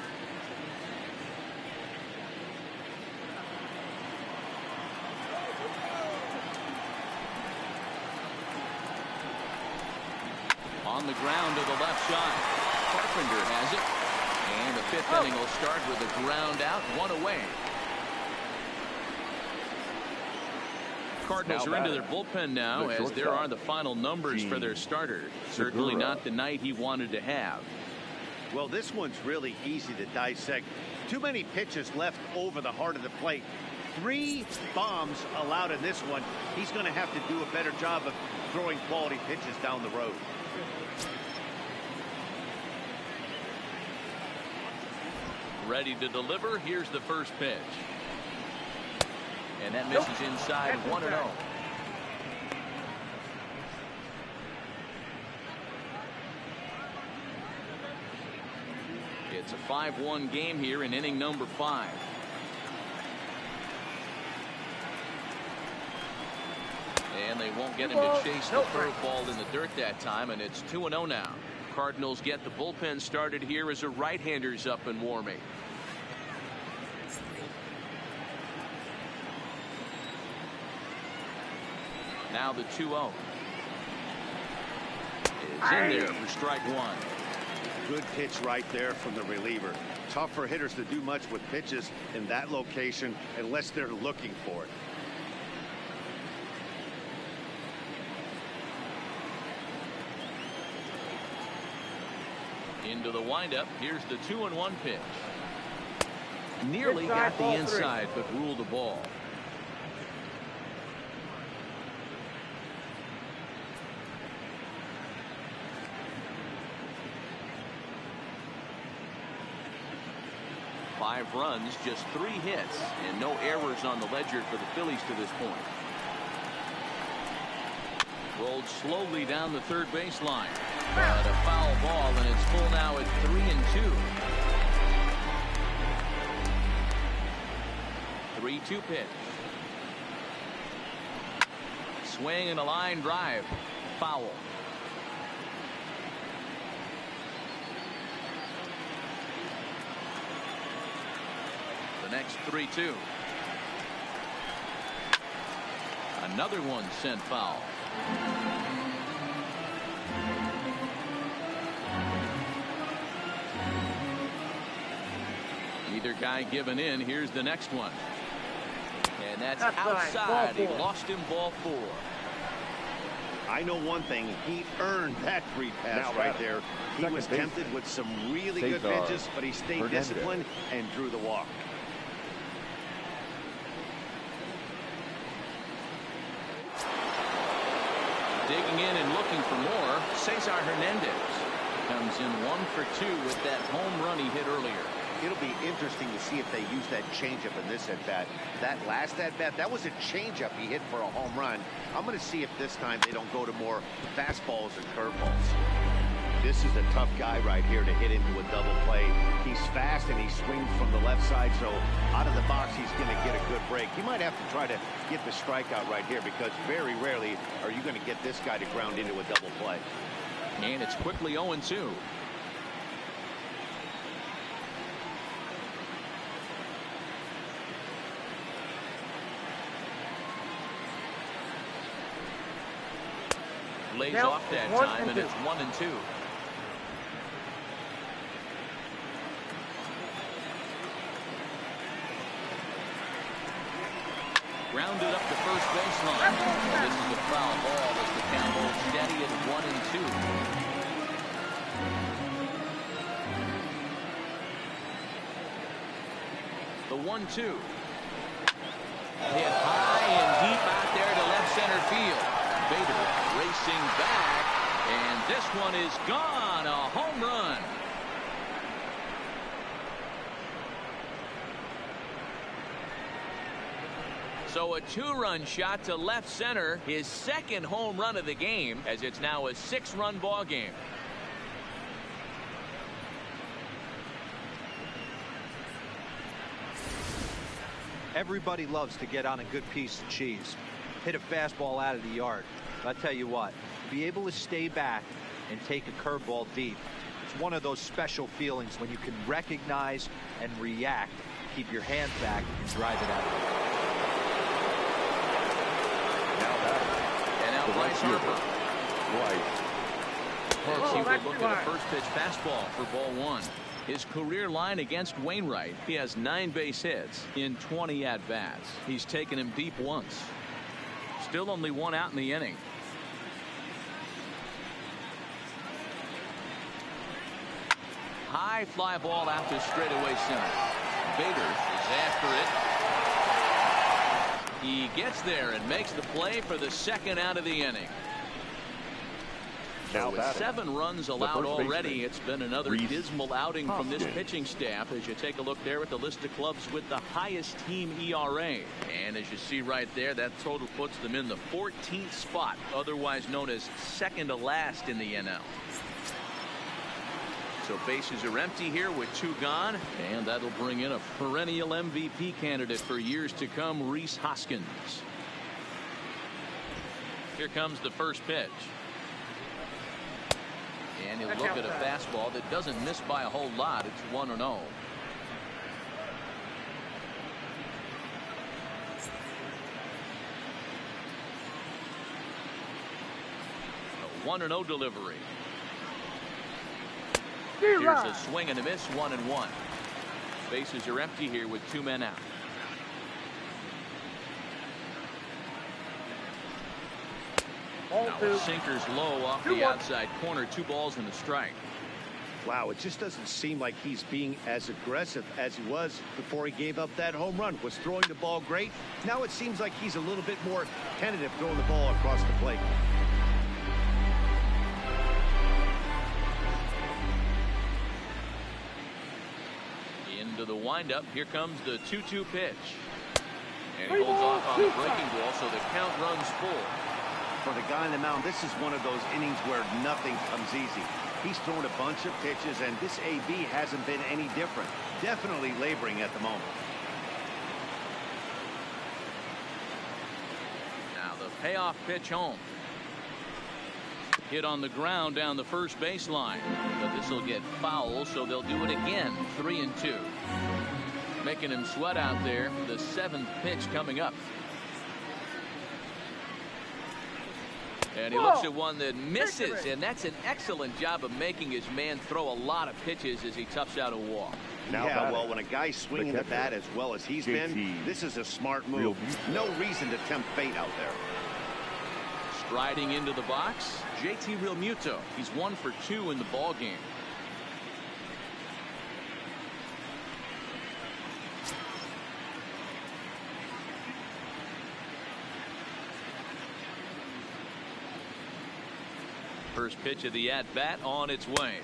on the ground to the left side. Carpenter has it. And the fifth inning will start with a ground out, one away. Cardinals are into their bullpen now, as there are the final numbers for their starter. Certainly not the night he wanted to have. Well, this one's really easy to dissect. Too many pitches left over the heart of the plate. 3 bombs allowed in this one. He's going to have to do a better job of throwing quality pitches down the road. Ready to deliver. Here's the first pitch. And that misses inside, 1-0. It's a 5-1 game here in inning number 5. And they won't get him to chase the curveball in the dirt that time, and it's 2-0 now. Cardinals get the bullpen started here as a right-hander's up and warming. Now the 2-0 is in there for strike one. Good pitch right there from the reliever. Tough for hitters to do much with pitches in that location unless they're looking for it. Into the windup. Here's the 2-1 pitch. Nearly got the inside, but ruled the ball. Five runs, just 3 hits, and no errors on the ledger for the Phillies to this point. Rolled slowly down the third baseline. But a foul ball, and it's full now at 3-2. 3-2 pitch. Swing and a line drive. Foul. The next 3-2. Another one sent foul. Neither guy giving in. Here's the next one. And that's outside. He lost him, ball 4. I know one thing. He earned that free pass right there. He was tempted with some really good pitches, but he stayed disciplined and drew the walk. Digging in and looking for more. Cesar Hernandez comes in 1 for 2 with that home run he hit earlier. It'll be interesting to see if they use that changeup in this at-bat. That last at-bat, that was a changeup he hit for a home run. I'm going to see if this time they don't go to more fastballs and curveballs. This is a tough guy right here to hit into a double play. He's fast and he swings from the left side, so out of the box he's going to get a good break. You might have to try to get the strikeout right here, because very rarely are you going to get this guy to ground into a double play. And it's quickly 0-2. Lays off that time, and it's 1-2. Grounded up the first baseline. This is a foul ball as the count holds steady at 1-2. The 1-2. Hit high and deep out there to left center field. Bader racing back, and this one is gone. A home run. So a 2-run shot to left center, his second home run of the game, as it's now a 6-run ball game. Everybody loves to get on a good piece of cheese. Hit a fastball out of the yard. But I tell you what, be able to stay back and take a curveball deep. It's one of those special feelings when you can recognize and react, keep your hands back, and drive it out. And now Bryce Harper. He will look at a first pitch fastball for ball one. His career line against Wainwright, he has 9 base hits in 20 at-bats. He's taken him deep once. Still only 1 out in the inning. High fly ball out to straightaway center. Bader is after it. He gets there and makes the play for the 2nd out of the inning. So with 7 runs allowed already, it's been another dismal outing from this pitching staff as you take a look there at the list of clubs with the highest team ERA. And as you see right there, that total puts them in the 14th spot, otherwise known as second to last in the NL. So bases are empty here with 2 gone, and that'll bring in a perennial MVP candidate for years to come, Rhys Hoskins. Here comes the first pitch. And he'll look at a fastball that doesn't miss by a whole lot. It's 1-0. A 1-0 delivery. Here's a swing and a miss, 1-1. Bases are empty here with 2 men out. Now a sinker's low off the outside corner. 2 balls and a strike. Wow, it just doesn't seem like he's being as aggressive as he was before he gave up that home run. Was throwing the ball great. Now it seems like he's a little bit more tentative throwing the ball across the plate. Into the windup. Here comes the 2-2 pitch. And he holds off on the breaking ball, so the count runs full. For the guy on the mound, this is one of those innings where nothing comes easy. He's thrown a bunch of pitches, and this AB hasn't been any different. Definitely laboring at the moment. Now the payoff pitch home. Hit on the ground down the first baseline, but this will get foul, so they'll do it again. 3-2. Making him sweat out there. The 7th pitch coming up. And he looks at one that misses, and that's an excellent job of making his man throw a lot of pitches as he toughs out a walk. Yeah, well, when a guy's swinging the bat as well as he's been, this is a smart move. No reason to tempt fate out there. Striding into the box, JT Realmuto. He's 1 for 2 in the ball game. First pitch of the at-bat on its way.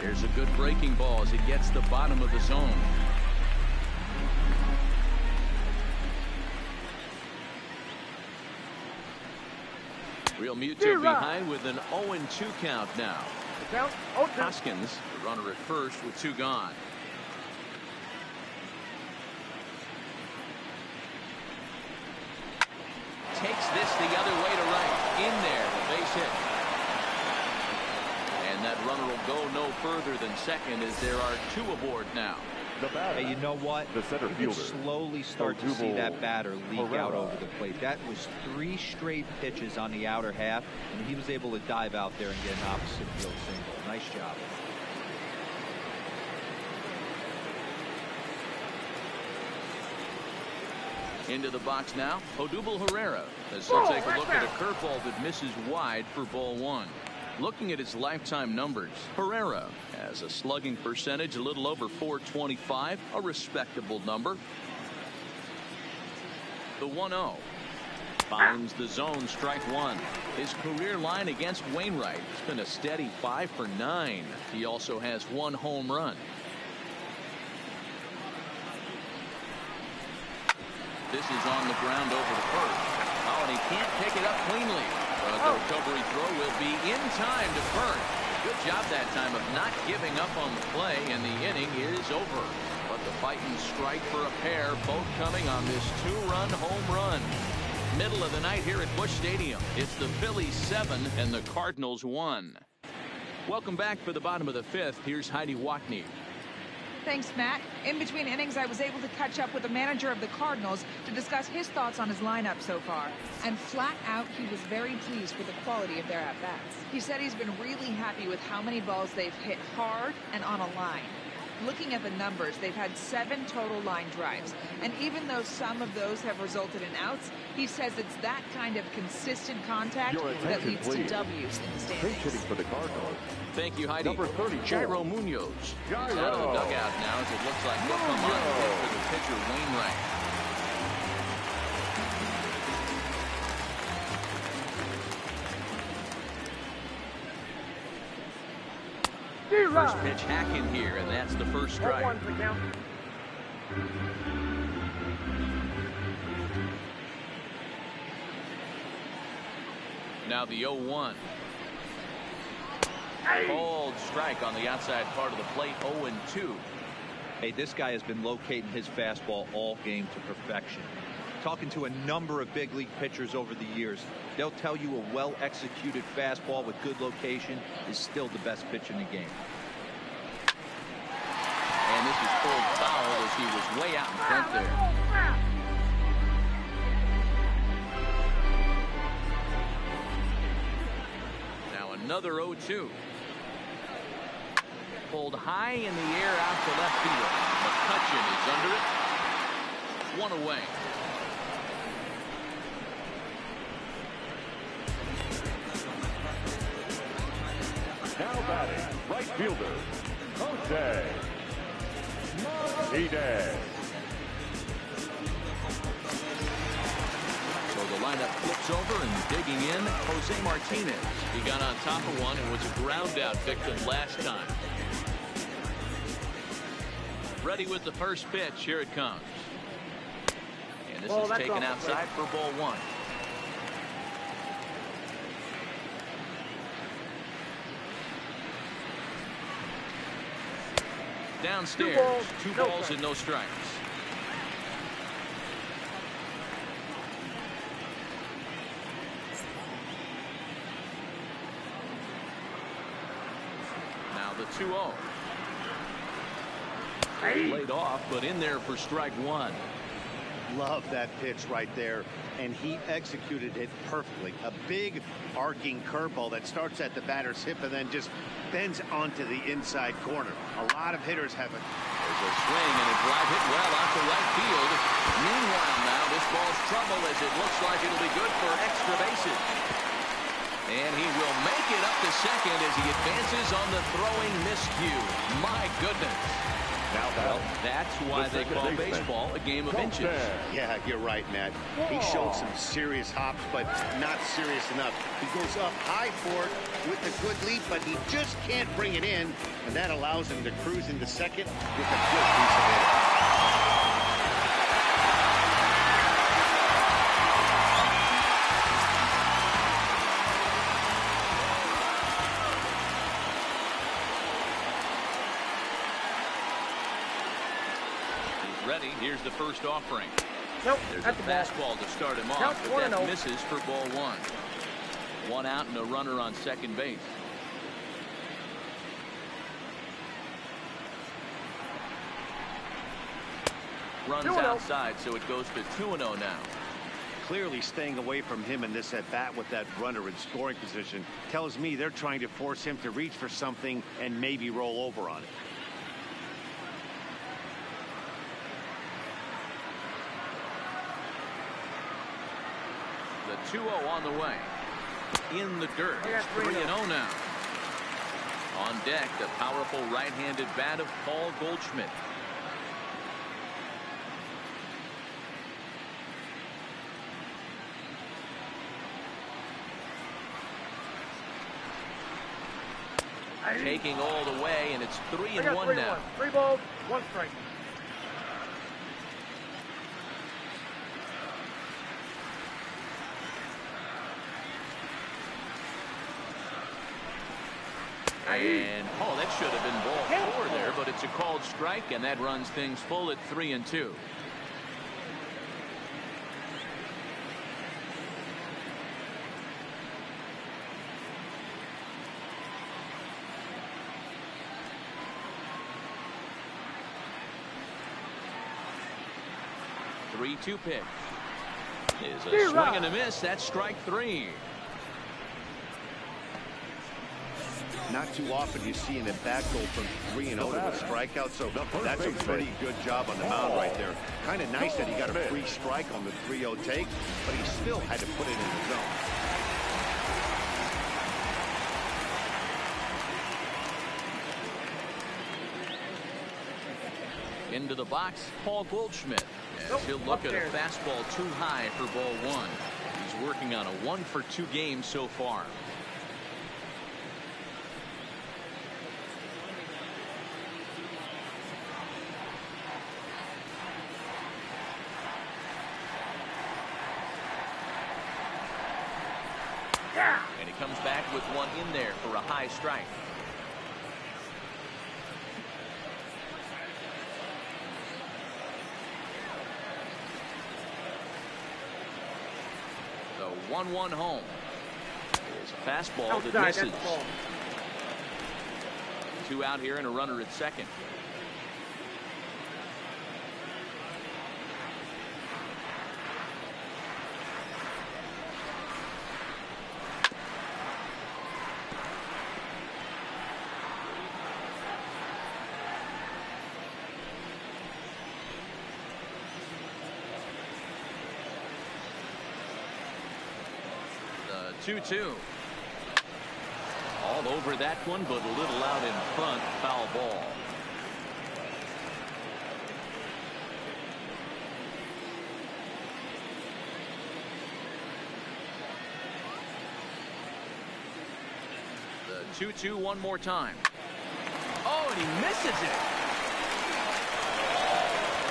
There's a good breaking ball as it gets the bottom of the zone. Realmuto behind with an 0-2 count now. Hoskins, the runner at first with 2 gone. Takes this the other way to right. In there, the base hit. And that runner will go no further than second as there are 2 aboard now. Hey, you know what? The center you can fielder, slowly start to see that batter leak out over the plate. That was 3 straight pitches on the outer half, and he was able to dive out there and get an opposite field single. Nice job. Into the box now, Odubel Herrera as he'll take a look at a curveball that misses wide for ball 1. Looking at his lifetime numbers, Herrera has a slugging percentage a little over .425, a respectable number. The 1-0 finds the zone, strike 1. His career line against Wainwright has been a steady 5 for 9. He also has 1 home run. This is on the ground over the first. Oh, and he can't pick it up cleanly. But the recovery throw will be in time to first. Good job that time of not giving up on the play, and the inning is over. But the fighting strike for a pair, both coming on this 2-run home run. Middle of the night here at Busch Stadium. It's the Phillies 7 and the Cardinals 1. Welcome back for the bottom of the 5th. Here's Heidi Watney. Thanks, Matt. In between innings, I was able to catch up with the manager of the Cardinals to discuss his thoughts on his lineup so far. And flat out, he was very pleased with the quality of their at-bats. He said he's been really happy with how many balls they've hit hard and on a line. Looking at the numbers, they've had 7 total line drives. And even though some of those have resulted in outs, he says it's that kind of consistent contact that leads to W's in the standings. Hitting for the Cardinals. Thank you, Heidi. Number 34. Jairo Munoz. Out of the dugout now as it looks like he'll come on to hit for the pitcher, Wainwright. First pitch hack in here, and that's the first strike. Now the 0-1. Cold strike on the outside part of the plate, 0-2. Hey, this guy has been locating his fastball all game to perfection. Talking to a number of big league pitchers over the years, they'll tell you a well-executed fastball with good location is still the best pitch in the game. And this is pulled foul as he was way out in front there. Now another 0-2. Pulled high in the air out to left field. McCutchen is under it. 1 away. Now batting, right fielder, Jose Martinez. So the lineup flips over and digging in, Jose Martinez. He got on top of one and was a ground out victim last time. Ready with the first pitch. Here it comes. And this is taken outside for ball 1. Downstairs, 2 balls and no strikes. Now the 2-0. Laid off, but in there for strike 1. Love that pitch right there, and he executed it perfectly. A big arcing curveball that starts at the batter's hip and then just bends onto the inside corner. A lot of hitters have it. There's a swing and a drive hit well out to right field. Meanwhile, now this ball's trouble as it looks like it'll be good for extra bases. And he will make it up to second as he advances on the throwing miscue. My goodness. Well, that's why they call baseball a game of inches. Yeah, you're right, Matt. He showed some serious hops, but not serious enough. He goes up high for it with a good leap, but he just can't bring it in, and that allows him to cruise into second with a good piece of hitting. Ready. Here's the first offering. Nope. There's a fastball to start him off, but that misses for ball 1. 1 out and a runner on second base. Runs outside, so it goes to 2-0 now. Clearly staying away from him in this at bat with that runner in scoring position tells me they're trying to force him to reach for something and maybe roll over on it. The 2-0 on the way. In the dirt. It's 3-0 now. On deck, the powerful right-handed bat of Paul Goldschmidt. Taking all the way, and it's 3-1 now. 3 balls, 1 strike. And that should have been ball 4 there, but it's a called strike, and that runs things full at 3-2. 3-2 pitch is a swing and a miss. That's strike 3. Not too often you see an at-bat go from 3-0 to a strikeout, so that's a pretty good job on the mound right there. Kind of nice that he got a free strike on the 3-0 take, but he still had to put it in the zone. Into the box, Paul Goldschmidt, as he'll look at a fastball too high for ball 1. He's working on a 1-for-2 game so far. And he comes back with one in there for a high strike. The 1-1 home. There's a fastball that misses. 2 out here and a runner at second. The 2-2. All over that one, but a little out in front. Foul ball. The 2-2 one more time. Oh, and he misses it.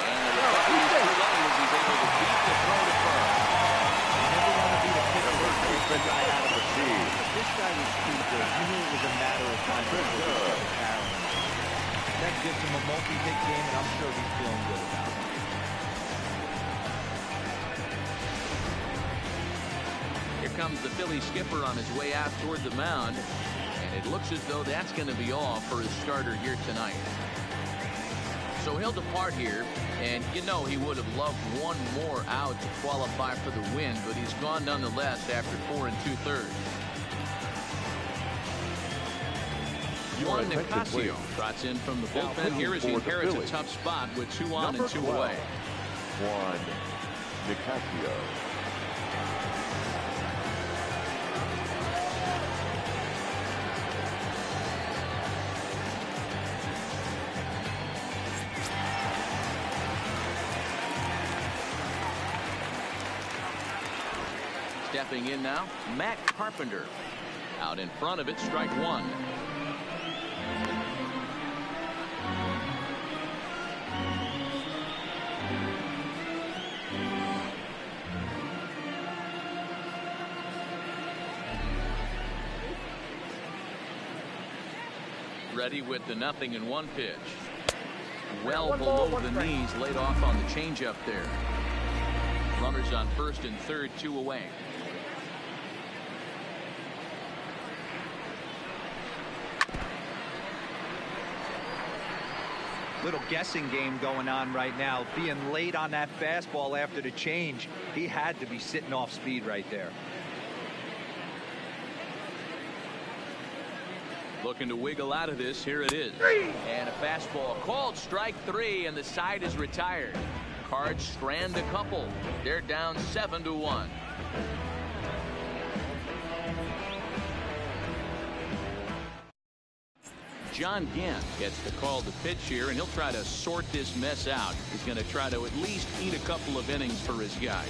And the Phillies too low as he's able to beat the throw to first. Guy out of the seed. This guy was too good. You knew it was a matter of time before he started carrying. That gives him a multi-hit game, and I'm sure he's feeling good about it. Here comes the Philly skipper on his way out toward the mound, and it looks as though that's going to be all for his starter here tonight. So he'll depart here, and you know he would have loved one more out to qualify for the win, but he's gone nonetheless after 4 2/3. Juan Nicasio trots in from the bullpen here as he inherits a tough spot with 2 on and 2 away. Juan Nicasio. Stepping in now, Matt Carpenter. Out in front of it, strike 1. Ready with the 0-1 pitch. Well below the knees, laid off on the changeup there. Runners on first and third, 2 away. Little guessing game going on right now. Being late on that fastball after the change, he had to be sitting off speed right there. Looking to wiggle out of this. Here it is. And a fastball called strike 3, and the side is retired. Cards strand a couple. They're down 7-1. John Gant gets the call to pitch here, and he'll try to sort this mess out. He's going to try to at least eat a couple of innings for his guys.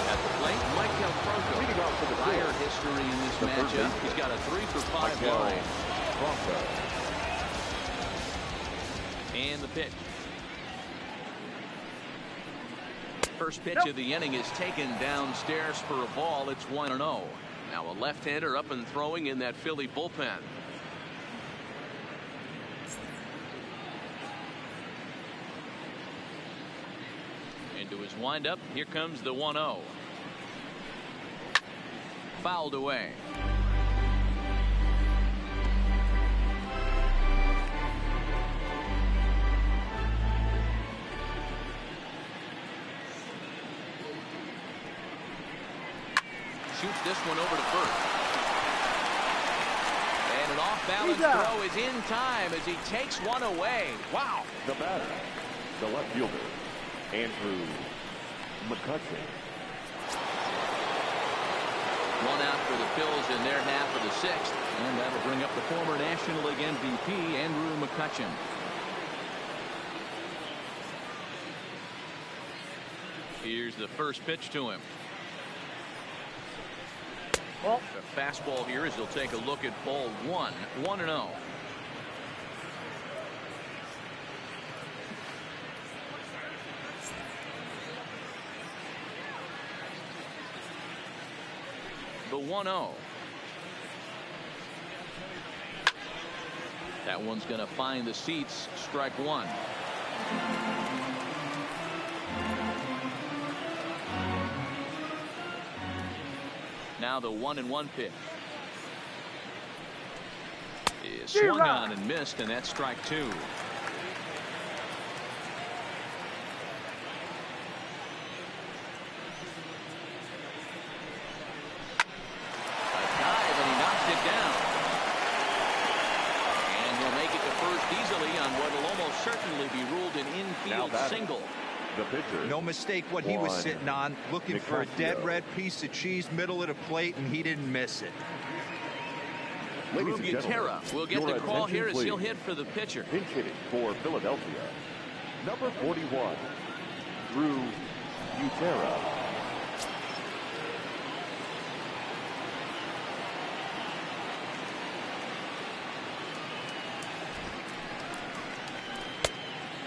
At the plate, Michael Franco. Prior history in this matchup. He's got a 3-for-5 line. And the pitch. First pitch of the inning is taken downstairs for a ball. It's 1-0. Now a left-hander up and throwing in that Philly bullpen. Into his windup. Here comes the 1-0. Fouled away. shoots this one over to first. And an off-balance throw is in time as he takes one away. Wow. The batter, the left fielder, Andrew McCutcheon. One out for the Phillies in their half of the sixth. And that'll bring up the former National League MVP, Andrew McCutcheon. Here's the first pitch to him. The fastball here as he'll take a look at ball one. 1-0. The 1-0. That one's going to find the seats. Strike one. Now the 1-1 pitch is swung on and missed, and that's strike two. Certainly be ruled an infield single. The pitcher. No mistake what he was sitting on, looking for a dead red piece of cheese middle of the plate, and he didn't miss it. Gutierrez will get the call here as he'll hit for the pitcher. Pinch hitting for Philadelphia, number 41, Drew Gutierrez.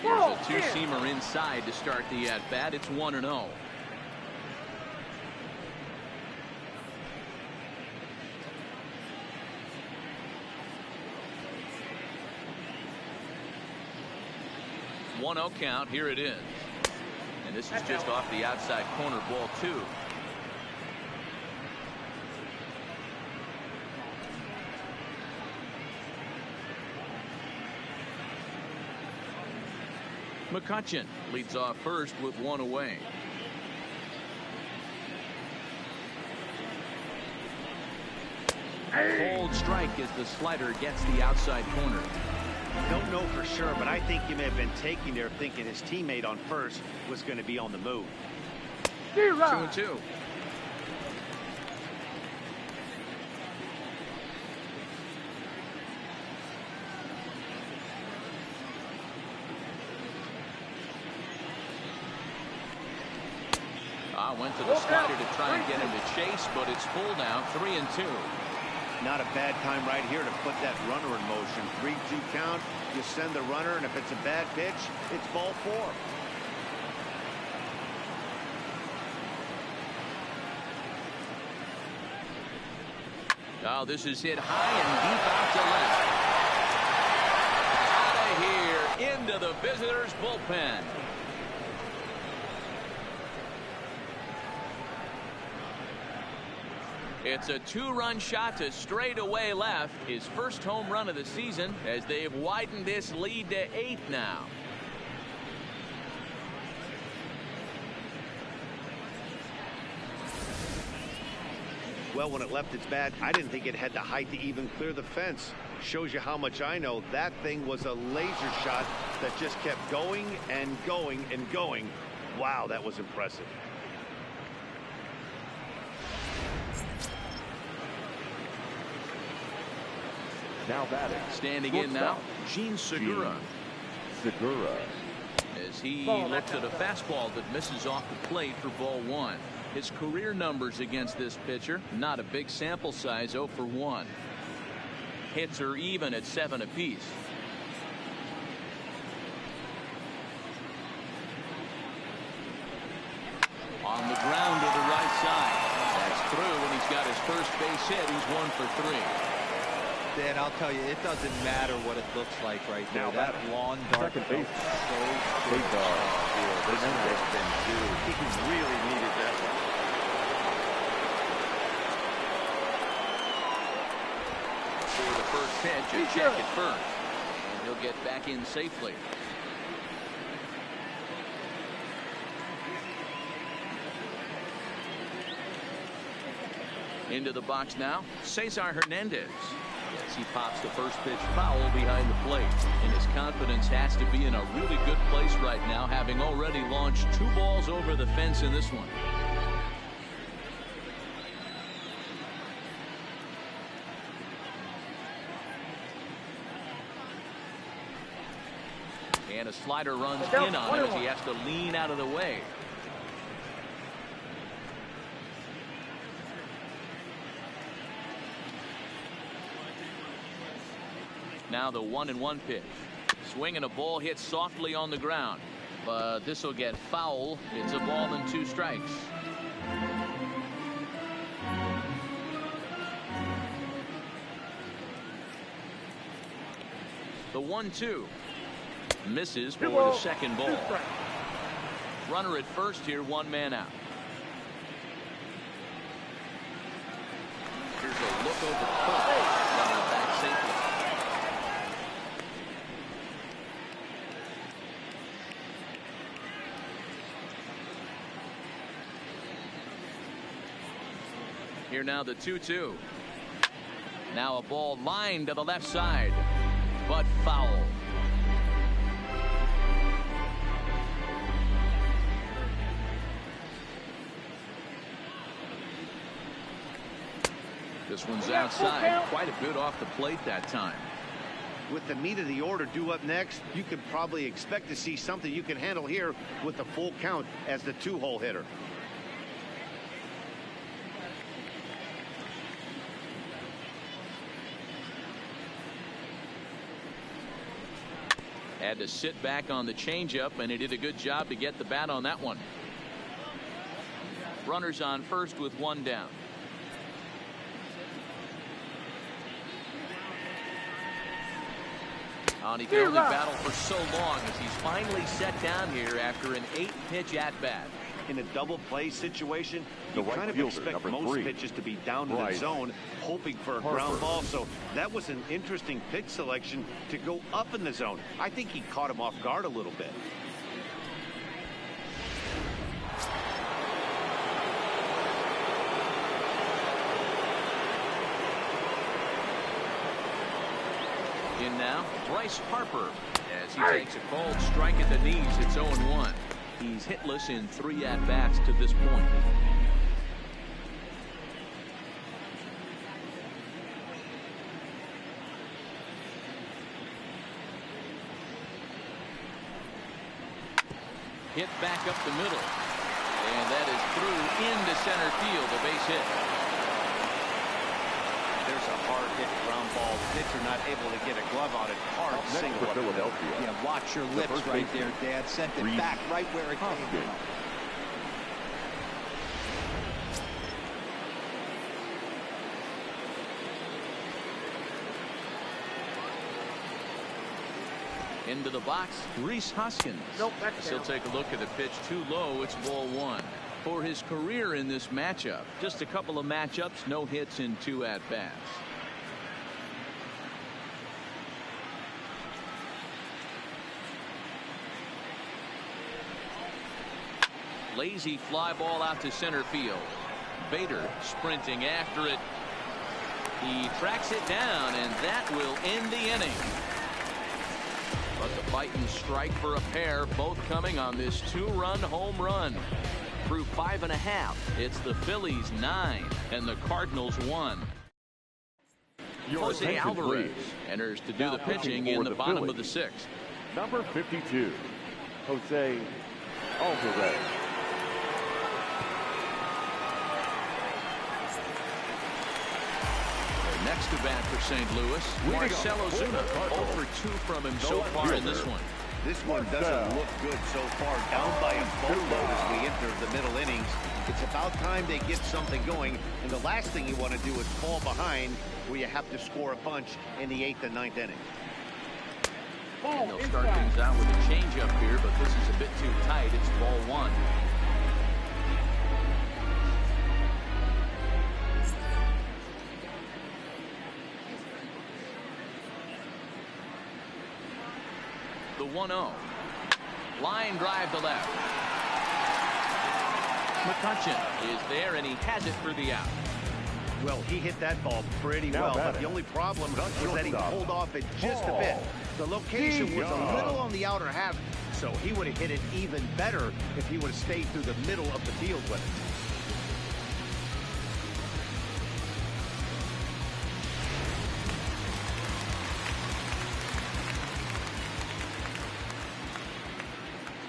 Here's a two-seamer inside to start the at-bat. It's 1-0. One-0 count. Here it is. And this is just off the outside corner, ball two. McCutcheon leads off first with one away. Cold strike as the slider gets the outside corner. Don't know for sure, but I think he may have been taking there thinking his teammate on first was going to be on the move. 2-2. Went to the slider to try and get him to chase, but it's full now. 3-2. Not a bad time right here to put that runner in motion. 3-2 count. You send the runner, and if it's a bad pitch, it's ball four. Oh, this is hit high and deep out to left. Out of here into the visitors' bullpen. It's a two-run shot to straightaway left. His first home run of the season as they've widened this lead to 8 now. Well, when it left its bat, I didn't think it had the height to even clear the fence. Shows you how much I know. That thing was a laser shot that just kept going and going and going. Wow, that was impressive. Now batting. Standing in now, Gene Segura. As he looks at a fastball that misses off the plate for ball one. His career numbers against this pitcher, not a big sample size, 0 for 1. Hits are even at 7 apiece. On the ground to the right side. That's through, and he's got his first base hit. He's 1 for 3. Dan, I'll tell you, it doesn't matter what it looks like right now. That lawn dart second base. So good. This has been due. He really needed that one. For the first pitch, a check at first. And he'll get back in safely. Into the box now, Cesar Hernandez. Yes, he pops the first pitch foul behind the plate. And his confidence has to be in a really good place right now, having already launched 2 balls over the fence in this one. And a slider runs in on him as he has to lean out of the way. Now the 1-1 pitch. Swing and a ball hit softly on the ground. But this will get foul. It's a ball and 2 strikes. The 1-2. Misses for the second ball. Runner at first here, 1 man out. Here's a look over first. Runner back safely. Here now the 2-2. Now a ball lined to the left side, but foul. This one's outside, quite a bit off the plate that time. With the meat of the order due up next, you could probably expect to see something you can handle here with a full count as the 2-hole hitter. Had to sit back on the changeup, and he did a good job to get the bat on that one. Runners on first with 1 down. He could only battle for so long as he's finally set down here after an 8-pitch at-bat. In a double play situation, you kind of expect most pitches to be down to the zone, hoping for a ground ball. So that was an interesting pitch selection to go up in the zone. I think he caught him off guard a little bit. In now, Bryce Harper, as he takes a cold strike at the knees. It's 0-1. He's hitless in 3 at-bats to this point. Hit back up the middle. And that is through into center field, a base hit. There's a hard hit ground ball. Pitcher not able to get a glove on it. Hard single for Philadelphia. Yeah, watch your lips right there, Dad. Sent it back right where it came from. Into the box, Rhys Hoskins. He'll take a look at the pitch too low. It's ball 1. For his career in this matchup, just a couple of matchups, no hits in 2 at-bats. Lazy fly ball out to center field. Bader sprinting after it. He tracks it down, and that will end the inning. But the bite and strike for a pair, both coming on this 2-run home run. Through 5.5, it's the Phillies 9 and the Cardinals 1. Jose Alvarez enters to do the pitching in the bottom of the 6th. Number 52, Jose Alvarez. Next to bat for St. Louis, Marcell Ozuna. 0 for 2 from him so far in this one. This one doesn't look good so far. Down by a boatload as we enter the middle innings. It's about time they get something going. And the last thing you want to do is fall behind where you have to score a bunch in the 8th and 9th inning. And they'll start things out with a changeup here, but this is a bit too tight. It's ball 1. The 1-0. Line drive to left. McCutcheon is there, and he has it for the out. Well, he hit that ball pretty well, but the only problem was that he pulled off it just a bit. The location was a little on the outer half, so he would have hit it even better if he would have stayed through the middle of the field with it.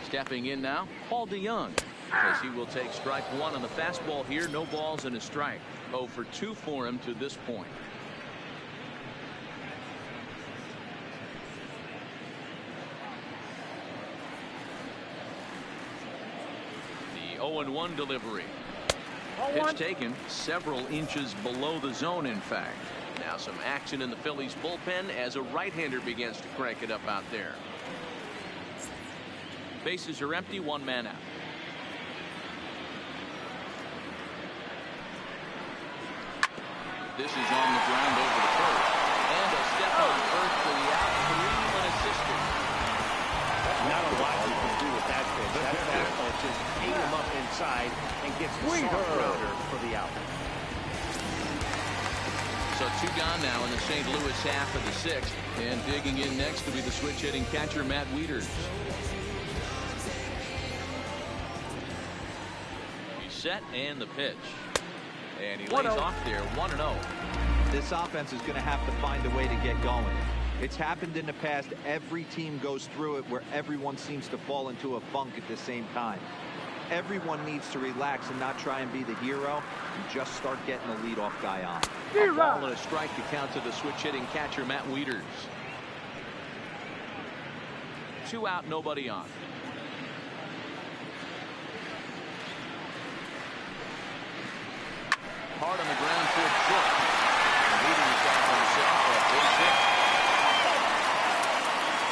Stepping in now, Paul DeYoung, as he will take strike one on the fastball here. No balls and a strike. 0 for 2 for him to this point. The 0-1 delivery. Pitch taken several inches below the zone, in fact. Now some action in the Phillies bullpen as a right-hander begins to crank it up out there. Bases are empty, 1 man out. This is on the ground over the first. And a step on first for the out. 3 unassisted. Not a lot you can do with that pitch. That fastball just ate him up inside and gets the soft grounder for the out. So 2 gone now in the St. Louis half of the 6th. And digging in next to be the switch hitting catcher Matt Wieters. Set and the pitch, and he lays off there. 1-0. This offense is going to have to find a way to get going. It's happened in the past. Every team goes through it where everyone seems to fall into a funk at the same time. Everyone needs to relax and not try and be the hero and just start getting the leadoff guy on. A ball and a strike to count to the switch hitting catcher Matt Wieters. 2 out, nobody on. Hard on the ground toward short. Leading the shot for himself at base hit.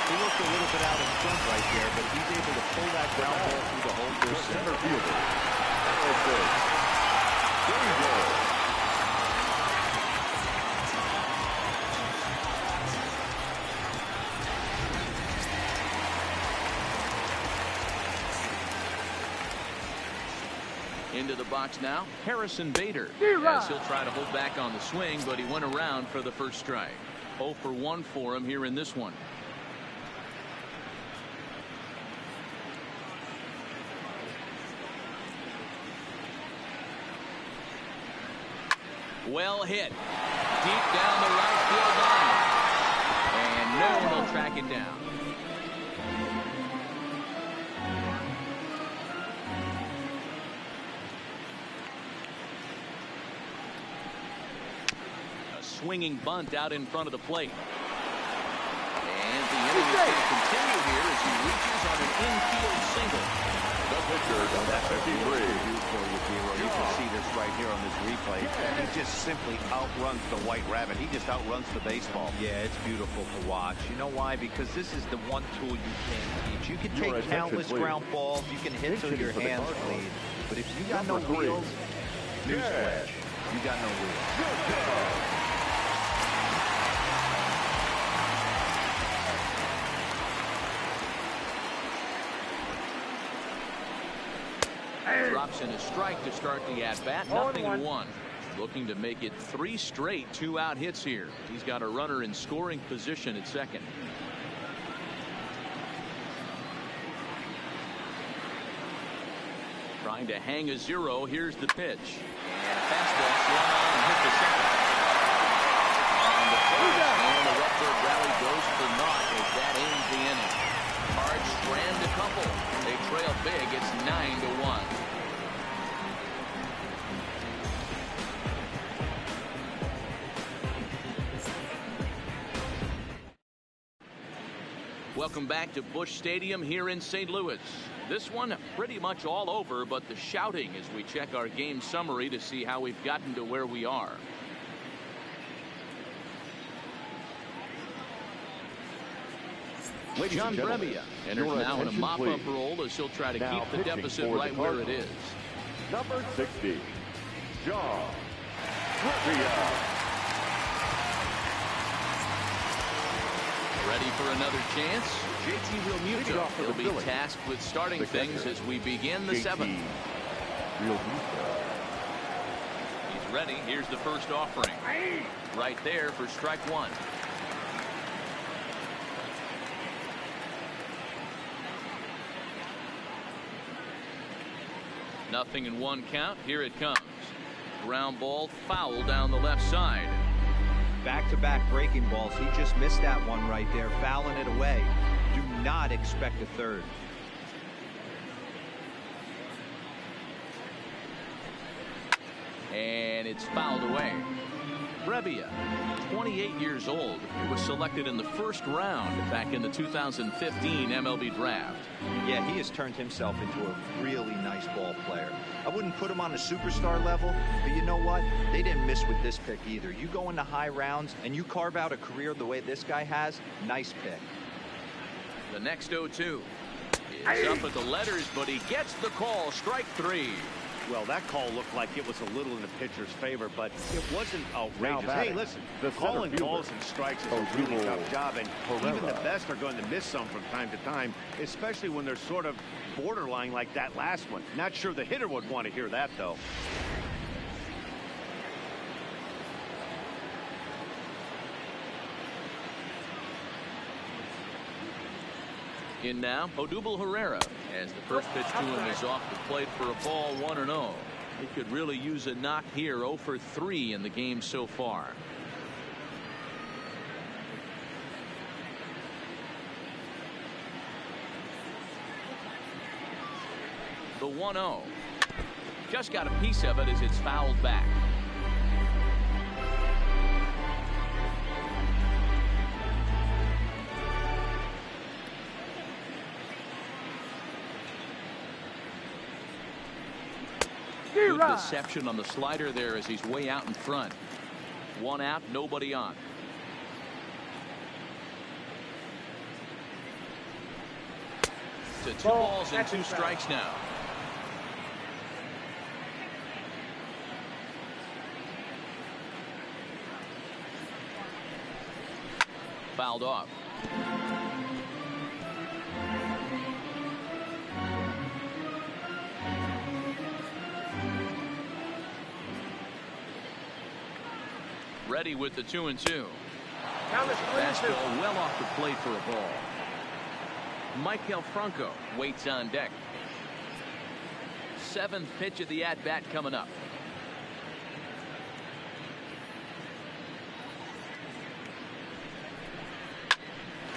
He looked a little bit out in front right there, but he's able to pull that ground ball through the hole for center fielder. Into the box now, Harrison Bader, as he'll try to hold back on the swing, but he went around for the first strike. 0 for 1 for him here in this one. Well hit. Deep down the right field line. And no one will track it down. Swinging bunt out in front of the plate. And the inning is going to continue here as he reaches on an infield single. The pitcher, that's a huge review for you, Hero. You can see this right here on this replay. He just simply outruns the White Rabbit. He just outruns the baseball. Yeah, it's beautiful to watch. You know why? Because this is the one tool you can't teach. You can take countless ground balls. You can hit till your hands bleed. But if you got no wheels, newsflash, you got no wheels. Drops in a strike to start the at-bat. 0-1. Looking to make it 3 straight 2-out hits here. He's got a runner in scoring position at second. Trying to hang a 0. Here's the pitch. And a fastball swung on and hit the second. And the first and the Redbird rally goes for naught as that ends the inning. Cards strand a couple. They trail big. It's 9-1. Welcome back to Busch Stadium here in St. Louis. This one pretty much all over, but the shouting as we check our game summary to see how we've gotten to where we are. John Brebbia enters now in a mop-up role as he'll try to keep the deficit right where it is. Number 60, John Brebbia. Ready for another chance? JT Realmuto will be tasked with starting things as we begin the 7th. He's Ready. Here's the first offering. Right there for strike one. Nothing in one count. Here it comes. Ground ball, foul down the left side. Back-to-back breaking balls. He just missed that one right there, fouling it away. Do not expect a third. And it's fouled away. Brebbia, 28 years old, he was selected in the first round back in the 2015 MLB draft. Yeah, he has turned himself into a really nice ball player. I wouldn't put him on a superstar level, but you know what? They didn't miss with this pick either. You go into high rounds and you carve out a career the way this guy has, nice pick. The next 0-2 is up at the letters, but he gets the call. Strike three. Well, that call looked like it was a little in the pitcher's favor, but it wasn't outrageous. Hey, listen, calling balls and strikes is a really tough job, and even the best are going to miss some from time to time, especially when they're sort of borderline like that last one. Not sure the hitter would want to hear that, though. In now, Odubel Herrera, as the first pitch to him is off the plate for a ball, 1-0. He could really use a knock here. 0 for 3 in the game so far. The 1-0. Just got a piece of it as it's fouled back. Good deception on the slider there as he's way out in front. One out, nobody on. To 2 balls and 2 strikes now. Fouled off. Ready with the 2-2. Fastball well off the plate for a ball. Michael Franco waits on deck. 7th pitch of the at-bat coming up.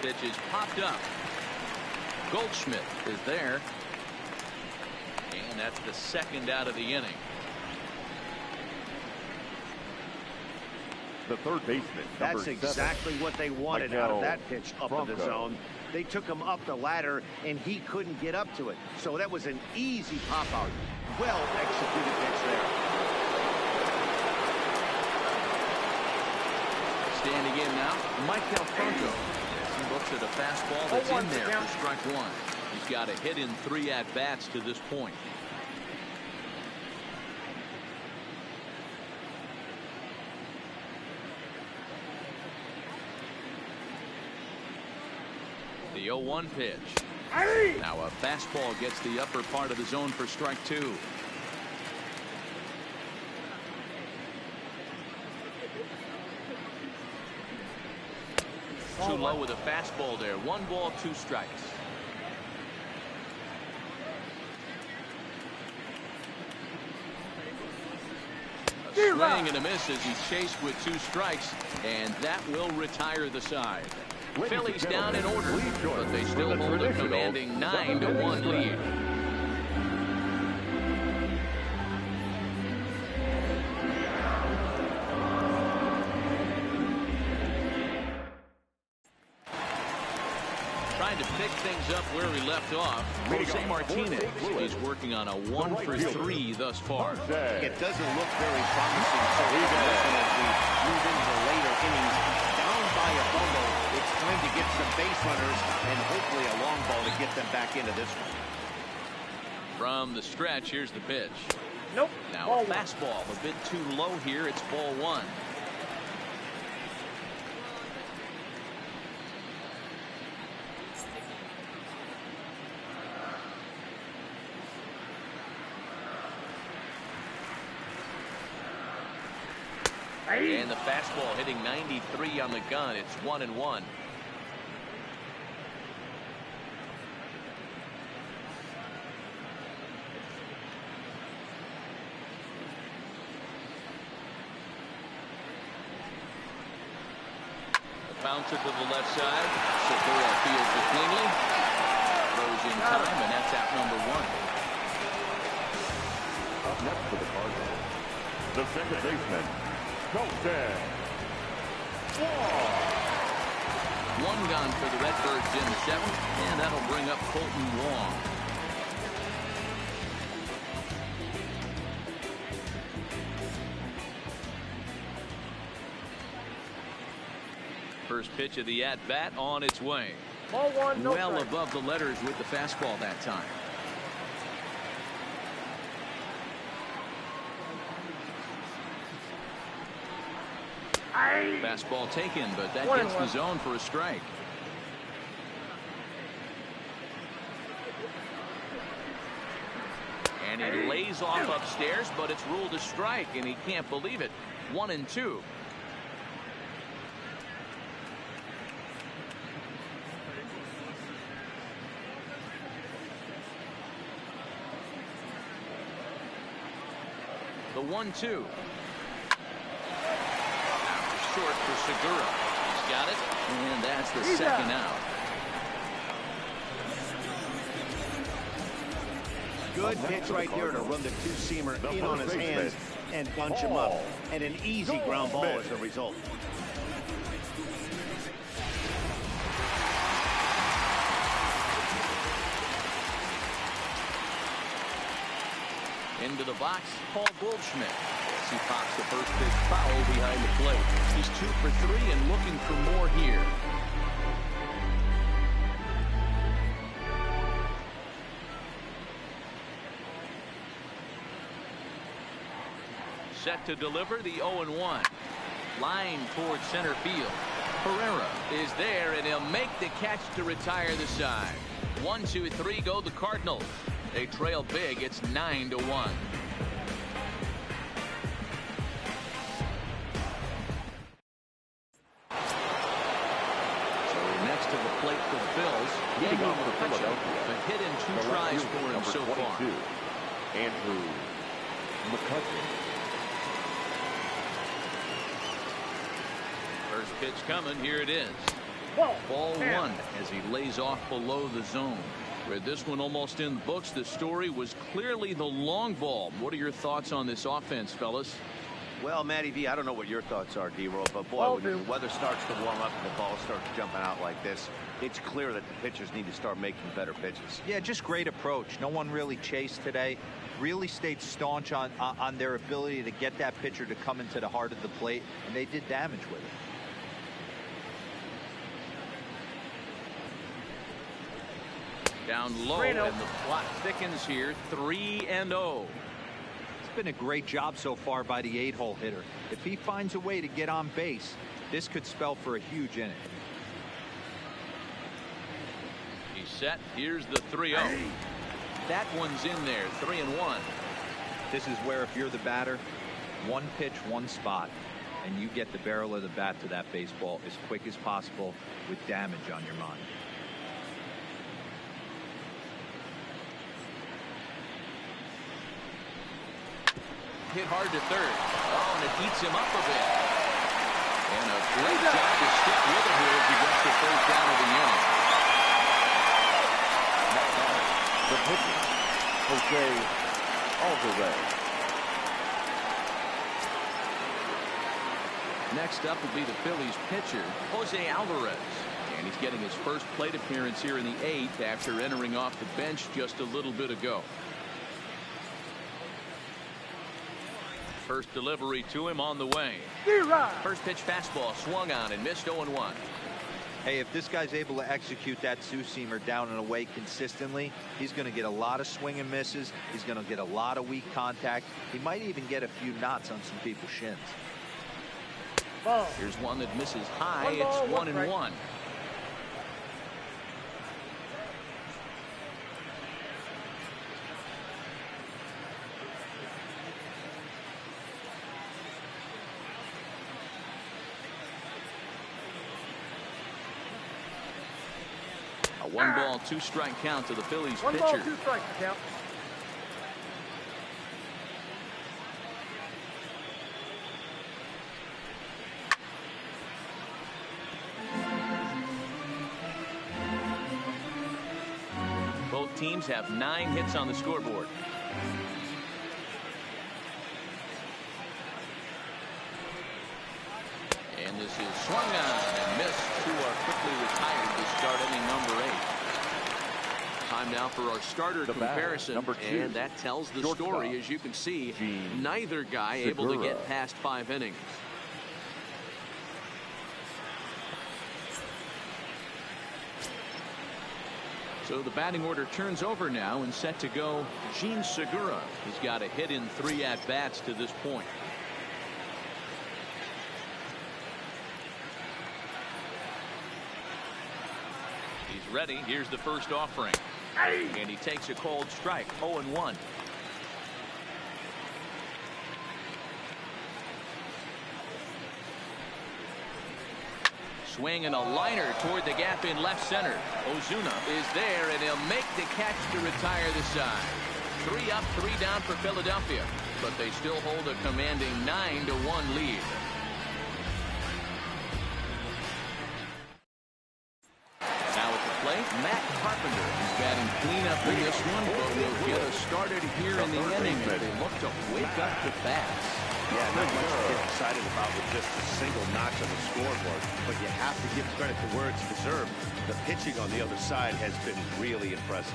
Pitch is popped up. Goldschmidt is there. And that's the 2nd out of the inning. The third baseman. That's exactly what they wanted out of that pitch up in the zone. They took him up the ladder, and he couldn't get up to it. So that was an easy pop-out. Well executed pitch there. Standing in now, Michael Franco. He looks at a fastball that's in there for strike one. He's got a hit in 3 at-bats to this point. The 0-1 pitch. Now a fastball gets the upper part of the zone for strike 2. Too low with a fastball there. 1 ball, 2 strikes. A swing and a miss as he's chased with 2 strikes, and that will retire the side. Phillies down in order, but they still hold a commanding 9-1 lead. Trying to pick things up where we left off, Jose Martinez is working on a 1 for 3 thus far. It doesn't look very promising so as we move into the later innings. Down by a bundle, it's time to get some base runners and hopefully a long ball to get them back into this one. From the stretch, here's the pitch. Nope. Now a fastball a bit too low here. It's ball 1. And the fastball hitting 93 on the gun. It's 1-1. Bouncer to the left side. Segura fields it cleanly. Throws in time, and that's out number 1. Up next for the Cardinals, the second baseman, Colton Wong. 1 gone for the Redbirds in the 7th, and that'll bring up Colton Wong. First pitch of the at-bat on its way. Ball 1, no well strike. above the letters with the fastball that time. Fastball taken, but that gets the zone for a strike. And he lays off upstairs, but it's ruled a strike, and he can't believe it. 1-2. The 1-2. Short for Segura. He's got it, and that's the second out. Good pitch right there to run the two-seamer in on his hands and bunch him up. And an easy ground ball as a result. Into the box, Paul Goldschmidt. As he pops the first pitch foul behind the plate. He's 2 for 3 and looking for more here. Set to deliver the 0-1. Line towards center field. Pereira is there, and he'll make the catch to retire the side. 1, 2, 3 go the Cardinals. They trail big. It's 9-1. So next to the plate for the Phillies. Leading off for Philadelphia, a hit in 2 tries for him so far. Andrew McCutcheon. First pitch coming. Here it is. Ball 1 as he lays off below the zone. With this one almost in the books, the story was clearly the long ball. What are your thoughts on this offense, fellas? Well, Matty V, I don't know what your thoughts are, D-Roll, but boy, when the weather starts to warm up and the ball starts jumping out like this, it's clear that the pitchers need to start making better pitches. Yeah, just great approach. No one really chased today. Really stayed staunch on their ability to get that pitcher to come into the heart of the plate, and they did damage with it. Down low, and the plot thickens here. 3-0. It's been a great job so far by the 8-hole hitter. If he finds a way to get on base, this could spell for a huge inning. He's set. Here's the 3-0. That one's in there. 3-1. This is where, if you're the batter, one pitch, one spot, and you get the barrel of the bat to that baseball as quick as possible with damage on your mind. Hit hard to third. Oh, and it eats him up a bit. And a great job to stick with it here as he gets the first down of the inning. The pitcher, Jose Alvarez. Next up will be the Phillies pitcher, Jose Alvarez. And he's getting his first plate appearance here in the 8th after entering off the bench just a little bit ago. First delivery to him on the way. First pitch fastball swung on and missed 0-1. Hey, if this guy's able to execute that two-seamer down and away consistently, he's going to get a lot of swing and misses. He's going to get a lot of weak contact. He might even get a few knots on some people's shins. Here's one that misses high. It's 1-1. A 1-ball, 2-strike count to the Phillies pitcher. 1 ball, 2 strikes count. Both teams have 9 hits on the scoreboard. And this is swung on and missed. 2 are quickly retired to start inning number 8. Time now for our starter comparison, number 2, and that tells the story. As you can see, neither guy able to get past 5 innings. So the batting order turns over now and set to go. Gene Segura. He's got a hit in 3 at-bats to this point. He's ready. Here's the first offering. And he takes a cold strike. 0-1. Swing and a liner toward the gap in left center. Ozuna is there, and he'll make the catch to retire the side. 3 up, 3 down for Philadelphia, but they still hold a commanding 9-1 lead. Now at the plate, Matt Carpenter is batting cleanup in this one, but will get us started here in the inning. They look to wake up the bats. Yeah, not much to get excited about with just a single notch on the scoreboard, but you have to give credit to where it's deserved. The pitching on the other side has been really impressive.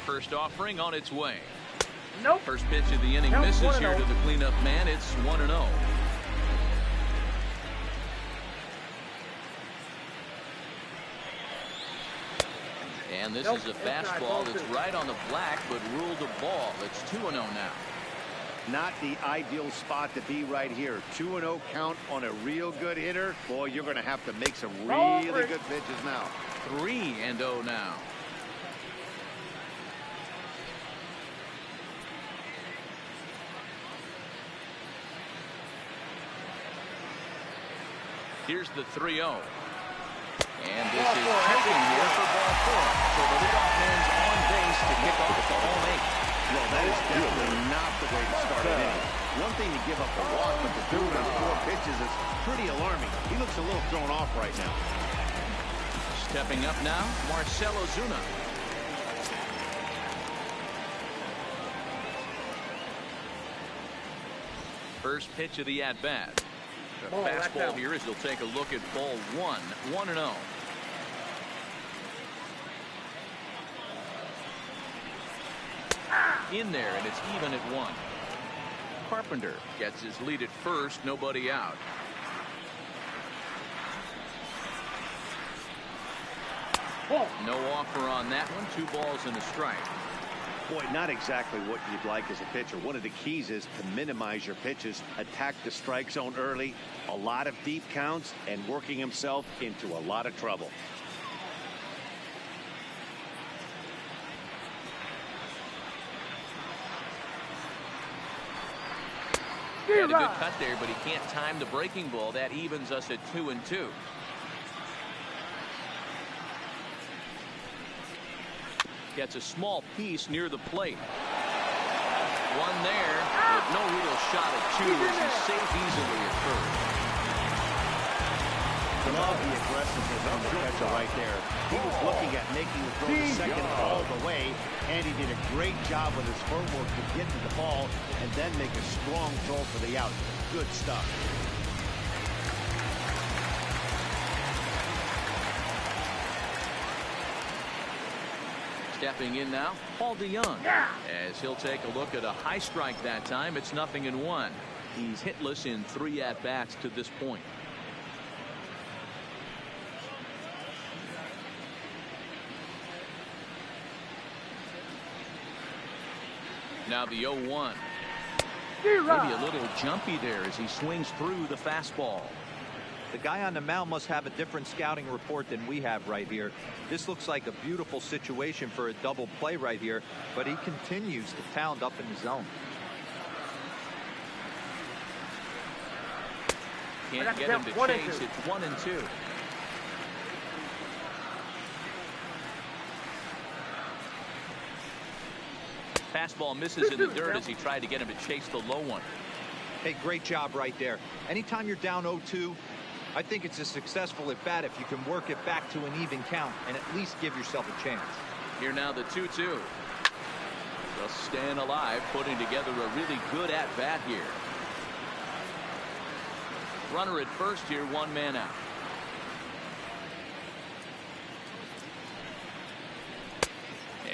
First offering on its way. Nope. First pitch of the inning Count misses 1-0. here to the cleanup man. It's 1-0. And this is a fastball that's right on the black, but ruled a ball. It's 2-0 now. Not the ideal spot to be right here. 2-0 count on a real good hitter. Boy, you're going to have to make some really good pitches now. 3-0 now. Here's the 3-0. And this is taken here for ball 4. So the leadoff man's on base to kick off the home 8. Well, that is definitely not the way to start an inning. One thing to give up the walk, but to do it on 4 pitches is pretty alarming. He looks a little thrown off right now. Stepping up now, Marcell Ozuna. First pitch of the at-bat. The fastball here as he'll take a look at ball 1. 1-0. In there, and it's even at 1. Carpenter gets his lead at first, nobody out. No offer on that one. 2 balls and a strike. Boy, not exactly what you'd like as a pitcher. One of the keys is to minimize your pitches, attack the strike zone early, a lot of deep counts, and working himself into a lot of trouble. Had a good cut there, but he can't time the breaking ball. That evens us at 2-2. Gets a small piece near the plate. 1 there, but no real shot at 2 as he's safe easily at first. Love the aggressiveness on the catcher right there. He was looking at making the throw to second all the way, and he did a great job with his footwork to get to the ball and then make a strong throw for the out. Good stuff. Stepping in now, Paul DeYoung, as he'll take a look at a high strike that time. It's 0-1. He's hitless in 3 at-bats to this point. Now the 0-1. Maybe a little jumpy there as he swings through the fastball. The guy on the mound must have a different scouting report than we have right here. This looks like a beautiful situation for a double play right here, but he continues to pound up in the zone. Can't get him to chase. It's 1-2. Fastball misses in the dirt as he tried to get him to chase the low one. Hey, great job right there. Anytime you're down 0-2, I think it's a successful at bat if you can work it back to an even count and at least give yourself a chance. Here now the 2-2. Just staying alive, putting together a really good at bat here. Runner at first here, one man out.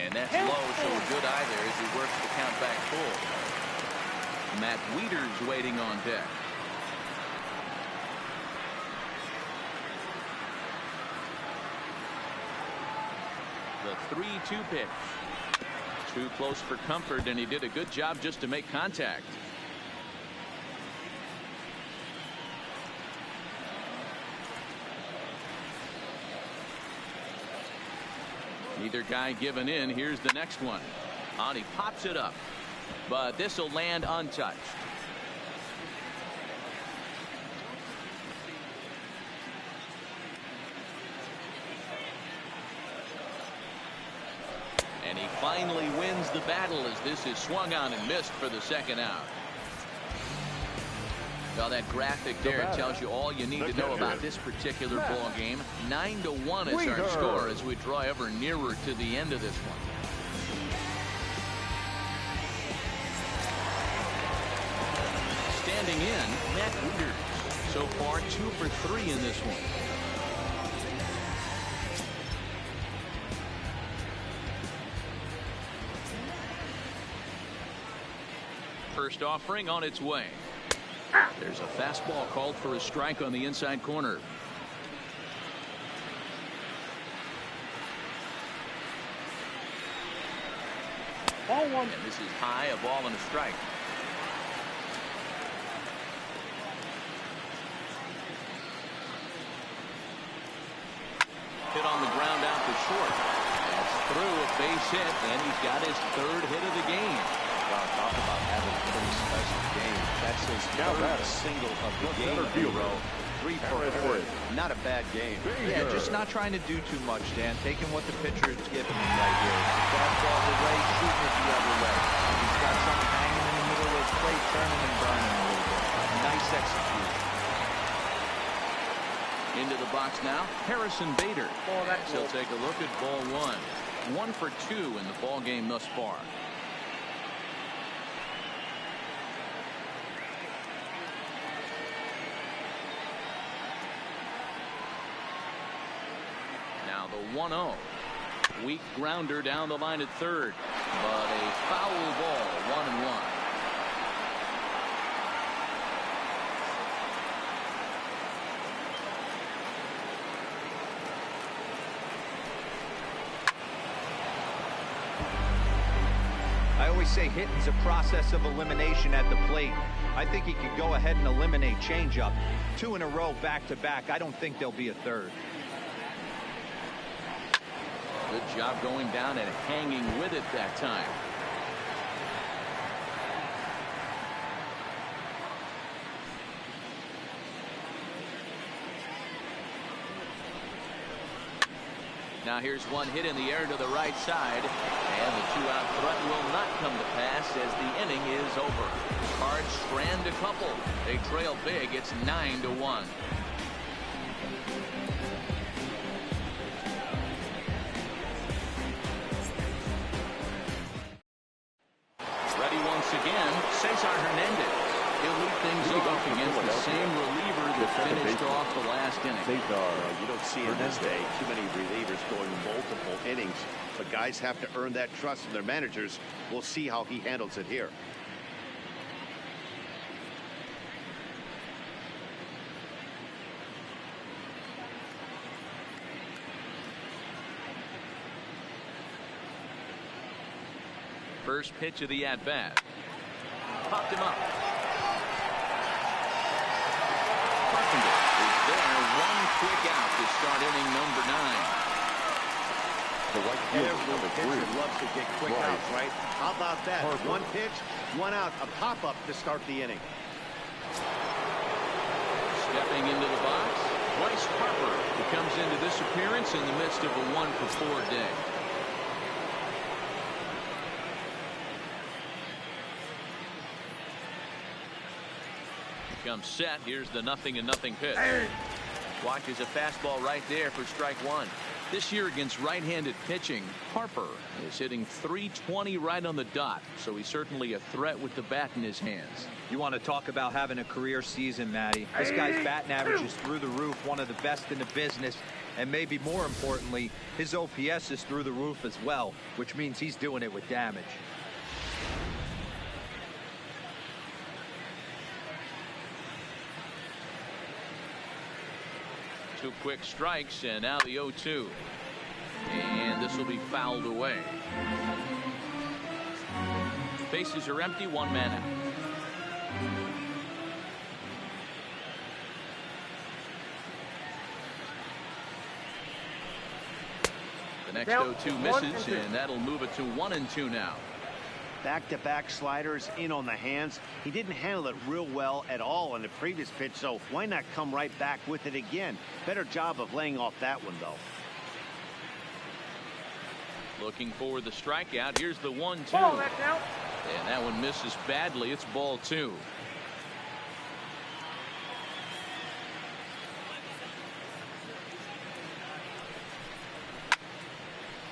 And that's low, so a good eye there as he works the count back full. Matt Wieters waiting on deck. The 3-2 pitch. Too close for comfort, and he did a good job just to make contact. Neither guy giving in. Here's the next one. And he pops it up, but this will land untouched. And he finally wins the battle as this is swung on and missed for the second out. Well, that graphic there tells you all you need to know about this particular ball game. 9-1 is our score as we draw ever nearer to the end of this one. Standing in, Matt Wieters. So far, 2 for 3 in this one. First offering on its way. There's a fastball called for a strike on the inside corner. Ball one. And this is high, a ball and a strike. Hit on the ground out to short. That's through a base hit, and he's got his 3rd hit of the game. Wow, talk about having a pretty special game. That's his 3rd single of the game in a row. 3 for 4. Not a bad game. Yeah, just not trying to do too much, Dan. Taking what the pitcher is giving him right here. Fastball the way, shooting it the other way. He's got something hanging in the middle of his plate, turning and burning a little bit. Nice execution. Into the box now, Harrison Bader. He'll take a look at ball 1. 1 for 2 in the ball game thus far. Now the 1-0. Weak grounder down the line at 3rd, but a foul ball, 1-1. I always say hitting's a process of elimination at the plate. I think he could go ahead and eliminate changeup. 2 in a row back to back. I don't think there'll be a 3rd. Good job going down and hanging with it that time. Now here's one hit in the air to the right side, and the 2-out threat will not come to pass as the inning is over. Cards strand a couple. They trail big. It's 9-1. Ready once again, Cesar Hernandez. He'll lead things off against the same reliever that finished off the last inning. You don't see in this day too many relievers going multiple innings, but guys have to earn that trust from their managers. We'll see how he handles it here. First pitch of the at-bat. Popped him up. Carpenter is there. One quick out to start inning number 9. Every pitcher loves to get quick outs, right? How about that? One pitch, 1 out, a pop-up to start the inning. Stepping into the box, Bryce Harper, who comes into this appearance in the midst of a 1-for-4 day. comes set. Here's the 0-0 pitch. Watches a fastball right there for strike one. This year against right-handed pitching, Harper is hitting .320 right on the dot, so he's certainly a threat with the bat in his hands. You want to talk about having a career season, Matty. This guy's batting average is through the roof, one of the best in the business, and maybe more importantly, his OPS is through the roof as well, which means he's doing it with damage. Two quick strikes, and now the 0-2. And this will be fouled away. Bases are empty, one man out. The next 0-2 misses, and that'll move it to 1-2 now. Back-to-back sliders in on the hands. He didn't handle it real well at all on the previous pitch, so why not come right back with it again? Better job of laying off that one, though. Looking for the strikeout. Here's the 1-2. And that one misses badly. It's ball two.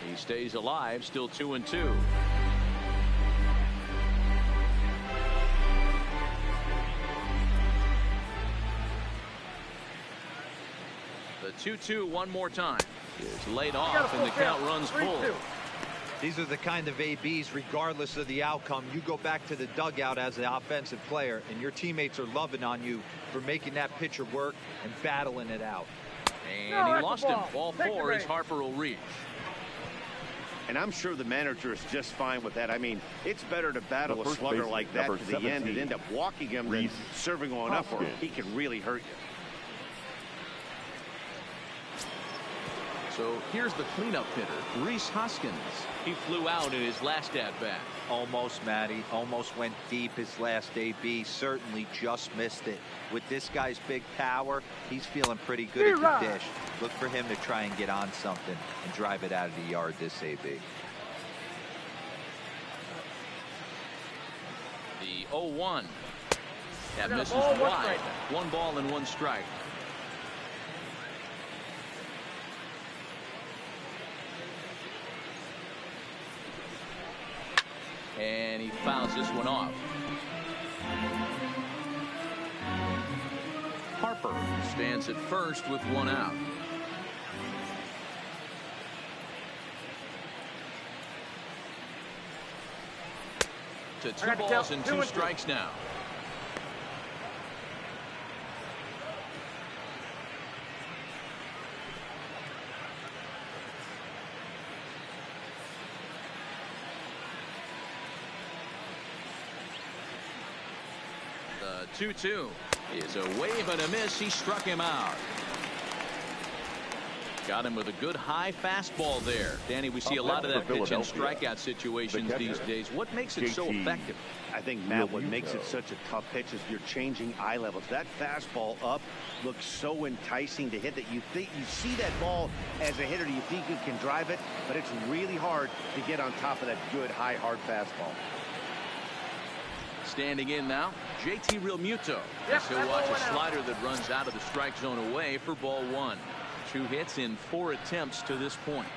He stays alive, still 2-2. The 2-2 one more time is laid off, and the count runs full. These are the kind of ABs, regardless of the outcome, you go back to the dugout as the offensive player, and your teammates are loving on you for making that pitcher work and battling it out. And he lost him. Ball four as Harper will reach. And I'm sure the manager is just fine with that. I mean, it's better to battle a slugger like that to the end and end up walking him than serving on up, or he can really hurt you. So here's the cleanup hitter, Rhys Hoskins. He flew out in his last at-bat. Almost, Matty. Almost went deep his last AB. Certainly just missed it. With this guy's big power, he's feeling pretty good at the dish. Look for him to try and get on something and drive it out of the yard this AB. The 0-1. That misses wide. 1 ball and 1 strike. And he fouls this one off. Harper stands at first with 1 out. To 2 balls and 2 strikes now. The 2-2 is a wave and a miss. He struck him out. Got him with a good high fastball there. Danny, we see a lot of that pitch in strikeout situations these days. What makes it so effective? I think, Matt, what makes it such a tough pitch is you're changing eye levels. That fastball up looks so enticing to hit that you think you see that ball as a hitter, you think you can drive it, but it's really hard to get on top of that good high hard fastball. Standing in now, JT Realmuto. He'll watch a slider that runs out of the strike zone away for ball 1. 2 hits in 4 attempts to this point.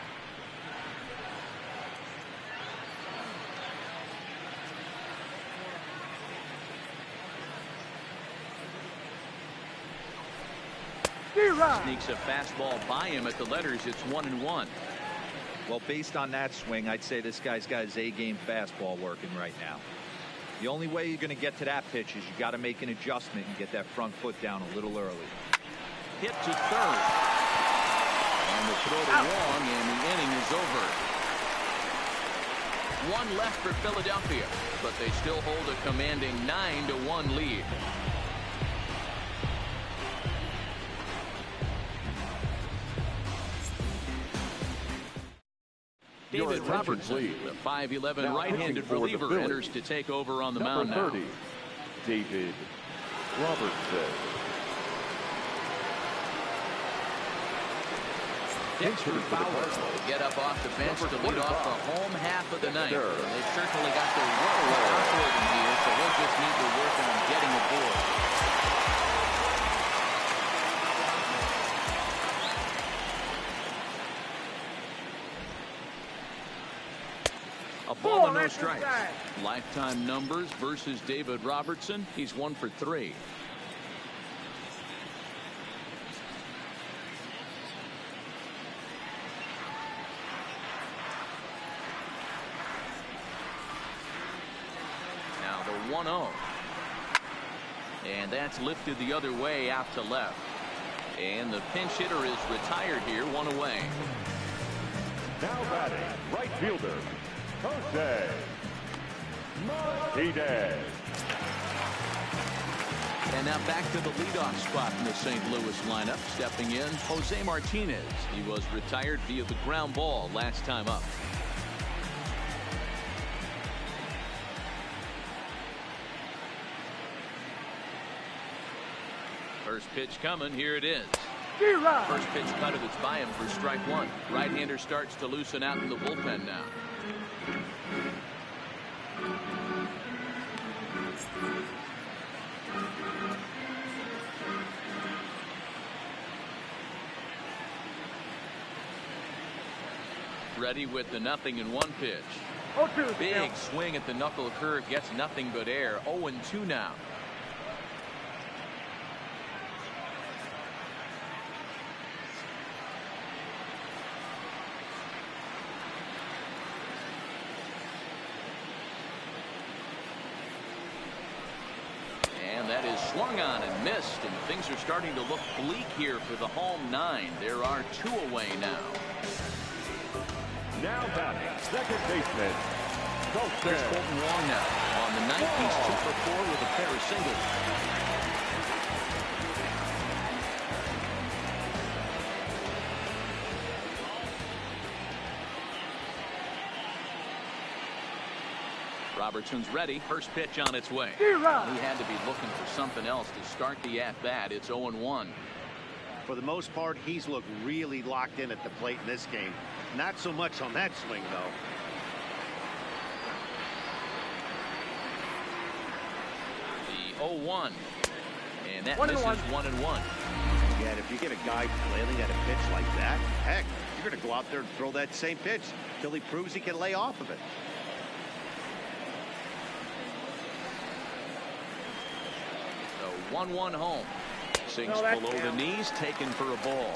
Sneaks a fastball by him at the letters. It's 1-1. Well, based on that swing, I'd say this guy's got his A-game fastball working right now. The only way you're going to get to that pitch is you got to make an adjustment and get that front foot down a little early. Hit to third. And the throw to Wong, and the inning is over. 1 left for Philadelphia, but they still hold a commanding 9-1 lead. David Robertson, the 5'11" right-handed reliever, enters to take over on the mound now. 30, David Robertson. Pitch for Fowler to get up off the bench to lead off the home half of the ninth. They've certainly got their work operating here, so they'll just need to work on getting aboard. A ball and no strikes. Lifetime numbers versus David Robertson. He's 1 for 3. Now the 1-0. And that's lifted the other way out to left. And the pinch hitter is retired here, 1 away. Now batting, right fielder, Jose Martinez. And now back to the leadoff spot in the St. Louis lineup. Stepping in, Jose Martinez. He was retired via the ground ball last time up. First pitch coming. Here it is. First pitch cutter that's by him for strike 1. Right-hander starts to loosen out in the bullpen now. Ready with the 0-1 pitch. Big swing at the knuckle curve, gets nothing but air. 0-2 now. That is swung on and missed, and things are starting to look bleak here for the home 9. There are 2 away now. Now batting, second baseman, There's Colton Wong now. On the ninth, he's 2 for 4 with a pair of singles. Robertson's ready. First pitch on its way. He had to be looking for something else to start the at-bat. It's 0-1. For the most part, he's looked really locked in at the plate in this game. Not so much on that swing, though. The 0-1. And that misses 1-1. Yeah, and if you get a guy flailing at a pitch like that, heck, you're going to go out there and throw that same pitch till he proves he can lay off of it. The 1-1 home. Sinks below the knees, taken for a ball.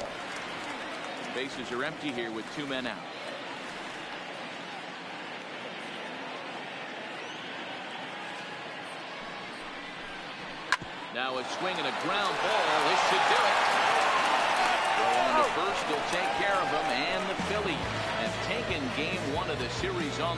Bases are empty here with 2 men out. Now a swing and a ground ball. This should do it. Throw on to first will take care of him, and the Phillies have taken game 1 of the series on